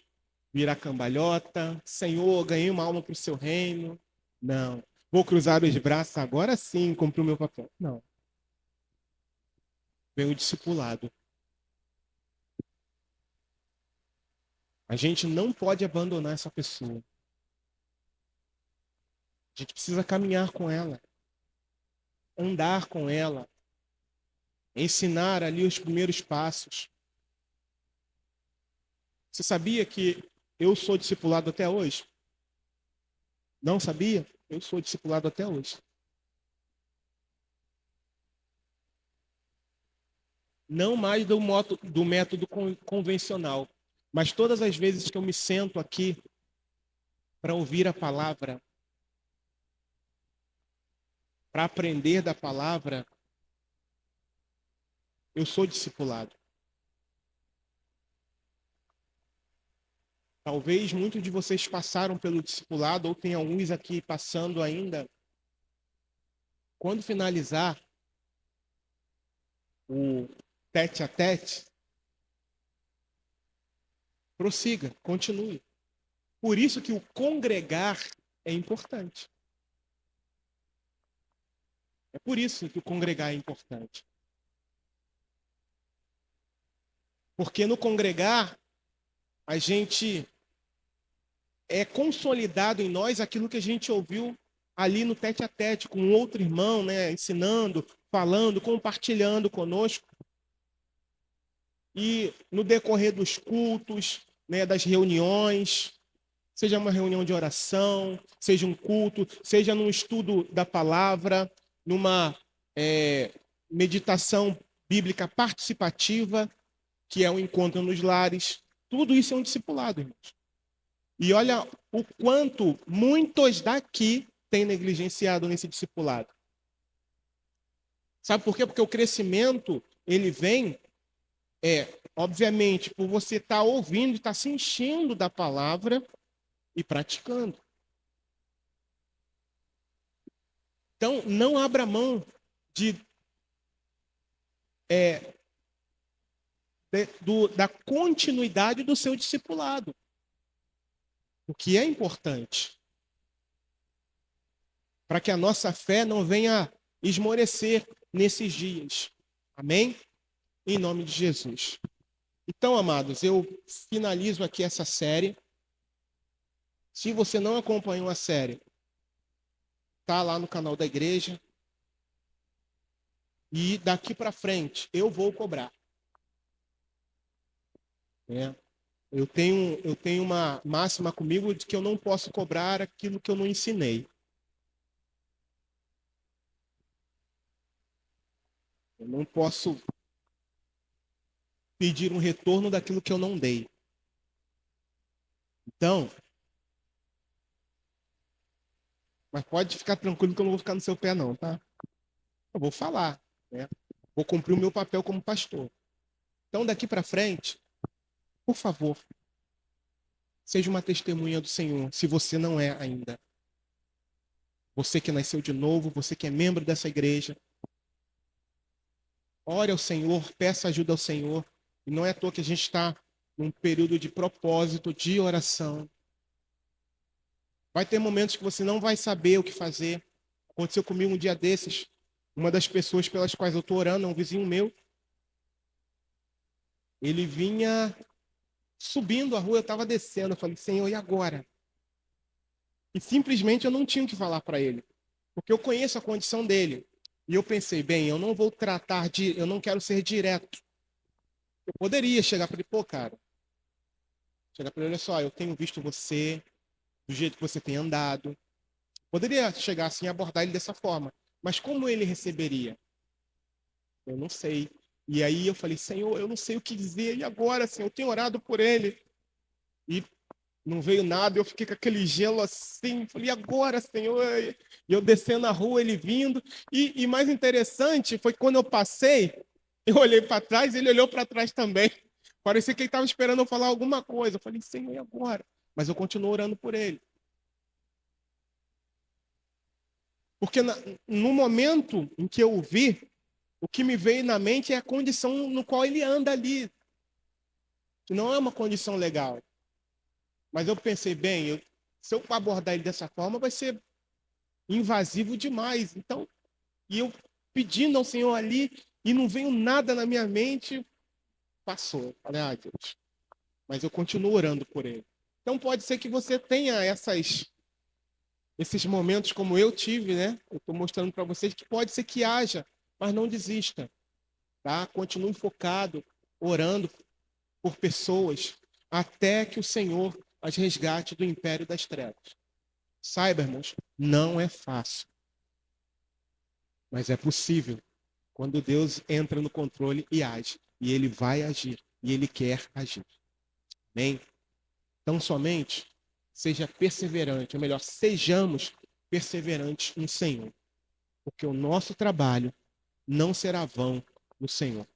virar cambalhota, Senhor, ganhei uma alma para o seu reino. Não. Vou cruzar os braços, agora sim, cumpri o meu papel. Não. Vem o discipulado. A gente não pode abandonar essa pessoa. A gente precisa caminhar com ela, andar com ela, ensinar ali os primeiros passos. Você sabia que eu sou discipulado até hoje? Não sabia? Eu sou discipulado até hoje. Não mais do método convencional, mas todas as vezes que eu me sento aqui para ouvir a palavra, para aprender da palavra, eu sou discipulado. Talvez muitos de vocês passaram pelo discipulado, ou tem alguns aqui passando ainda. Quando finalizar o tete a tete, prossiga, continue. Por isso que o congregar é importante. É por isso que o congregar é importante. Porque no congregar, a gente é consolidado em nós aquilo que a gente ouviu ali no tete a tete, com outro irmão, né, ensinando, falando, compartilhando conosco. E no decorrer dos cultos, né, das reuniões, seja uma reunião de oração, seja um culto, seja num estudo da palavra, numa meditação bíblica participativa, que é um encontro nos lares, tudo isso é um discipulado, irmãos. E olha o quanto muitos daqui têm negligenciado nesse discipulado. Sabe por quê? Porque o crescimento, ele vem, obviamente, por você estar ouvindo, estar se enchendo da palavra e praticando. Então, não abra mão da continuidade do seu discipulado. O que é importante. Para que a nossa fé não venha esmorecer nesses dias. Amém? Em nome de Jesus. Então, amados, eu finalizo aqui essa série. Se você não acompanhou a série, tá lá no canal da igreja. E daqui para frente, eu vou cobrar. Eu tenho uma máxima comigo de que eu não posso cobrar aquilo que eu não ensinei. Eu não posso pedir um retorno daquilo que eu não dei. Então, mas pode ficar tranquilo que eu não vou ficar no seu pé não, tá? Eu vou falar, né? Vou cumprir o meu papel como pastor. Então, daqui para frente, por favor, seja uma testemunha do Senhor, se você não é ainda. Você que nasceu de novo, você que é membro dessa igreja, ore ao Senhor, peça ajuda ao Senhor. E não é à toa que a gente está num período de propósito, de oração. Vai ter momentos que você não vai saber o que fazer. Aconteceu comigo um dia desses. Uma das pessoas pelas quais eu estou orando é um vizinho meu. Ele vinha subindo a rua, eu estava descendo. Eu falei, Senhor, e agora? E simplesmente eu não tinha o que falar para ele. Porque eu conheço a condição dele. E eu pensei, bem, eu não vou eu não quero ser direto. Eu poderia chegar para ele, pô, cara. Chegar para ele, olha só, eu tenho visto você do jeito que você tem andado. Poderia chegar assim e abordar ele dessa forma. Mas como ele receberia? Eu não sei. E aí eu falei, Senhor, eu não sei o que dizer. E agora, Senhor, eu tenho orado por ele. E não veio nada, eu fiquei com aquele gelo assim. Falei, e agora, Senhor? E eu descendo a rua, ele vindo. E mais interessante foi que quando eu passei, eu olhei para trás, ele olhou para trás também. Parecia que ele estava esperando eu falar alguma coisa. Eu falei, Senhor, e agora? Mas eu continuo orando por ele. Porque no momento em que eu o vi, o que me veio na mente é a condição no qual ele anda ali. Que não é uma condição legal. Mas eu pensei, bem, se eu abordar ele dessa forma, vai ser invasivo demais. Então, e eu pedindo ao Senhor ali, e não veio nada na minha mente, passou. Falei, Deus. Mas eu continuo orando por ele. Então pode ser que você tenha esses momentos como eu tive, né? Eu estou mostrando para vocês que pode ser que haja, mas não desista, tá? Continue focado, orando por pessoas, até que o Senhor as resgate do império das trevas. Saiba, irmãos, não é fácil, mas é possível quando Deus entra no controle e age. E Ele vai agir, e Ele quer agir. Amém? Então, somente seja perseverante, ou melhor, sejamos perseverantes no Senhor, porque o nosso trabalho não será vão no Senhor.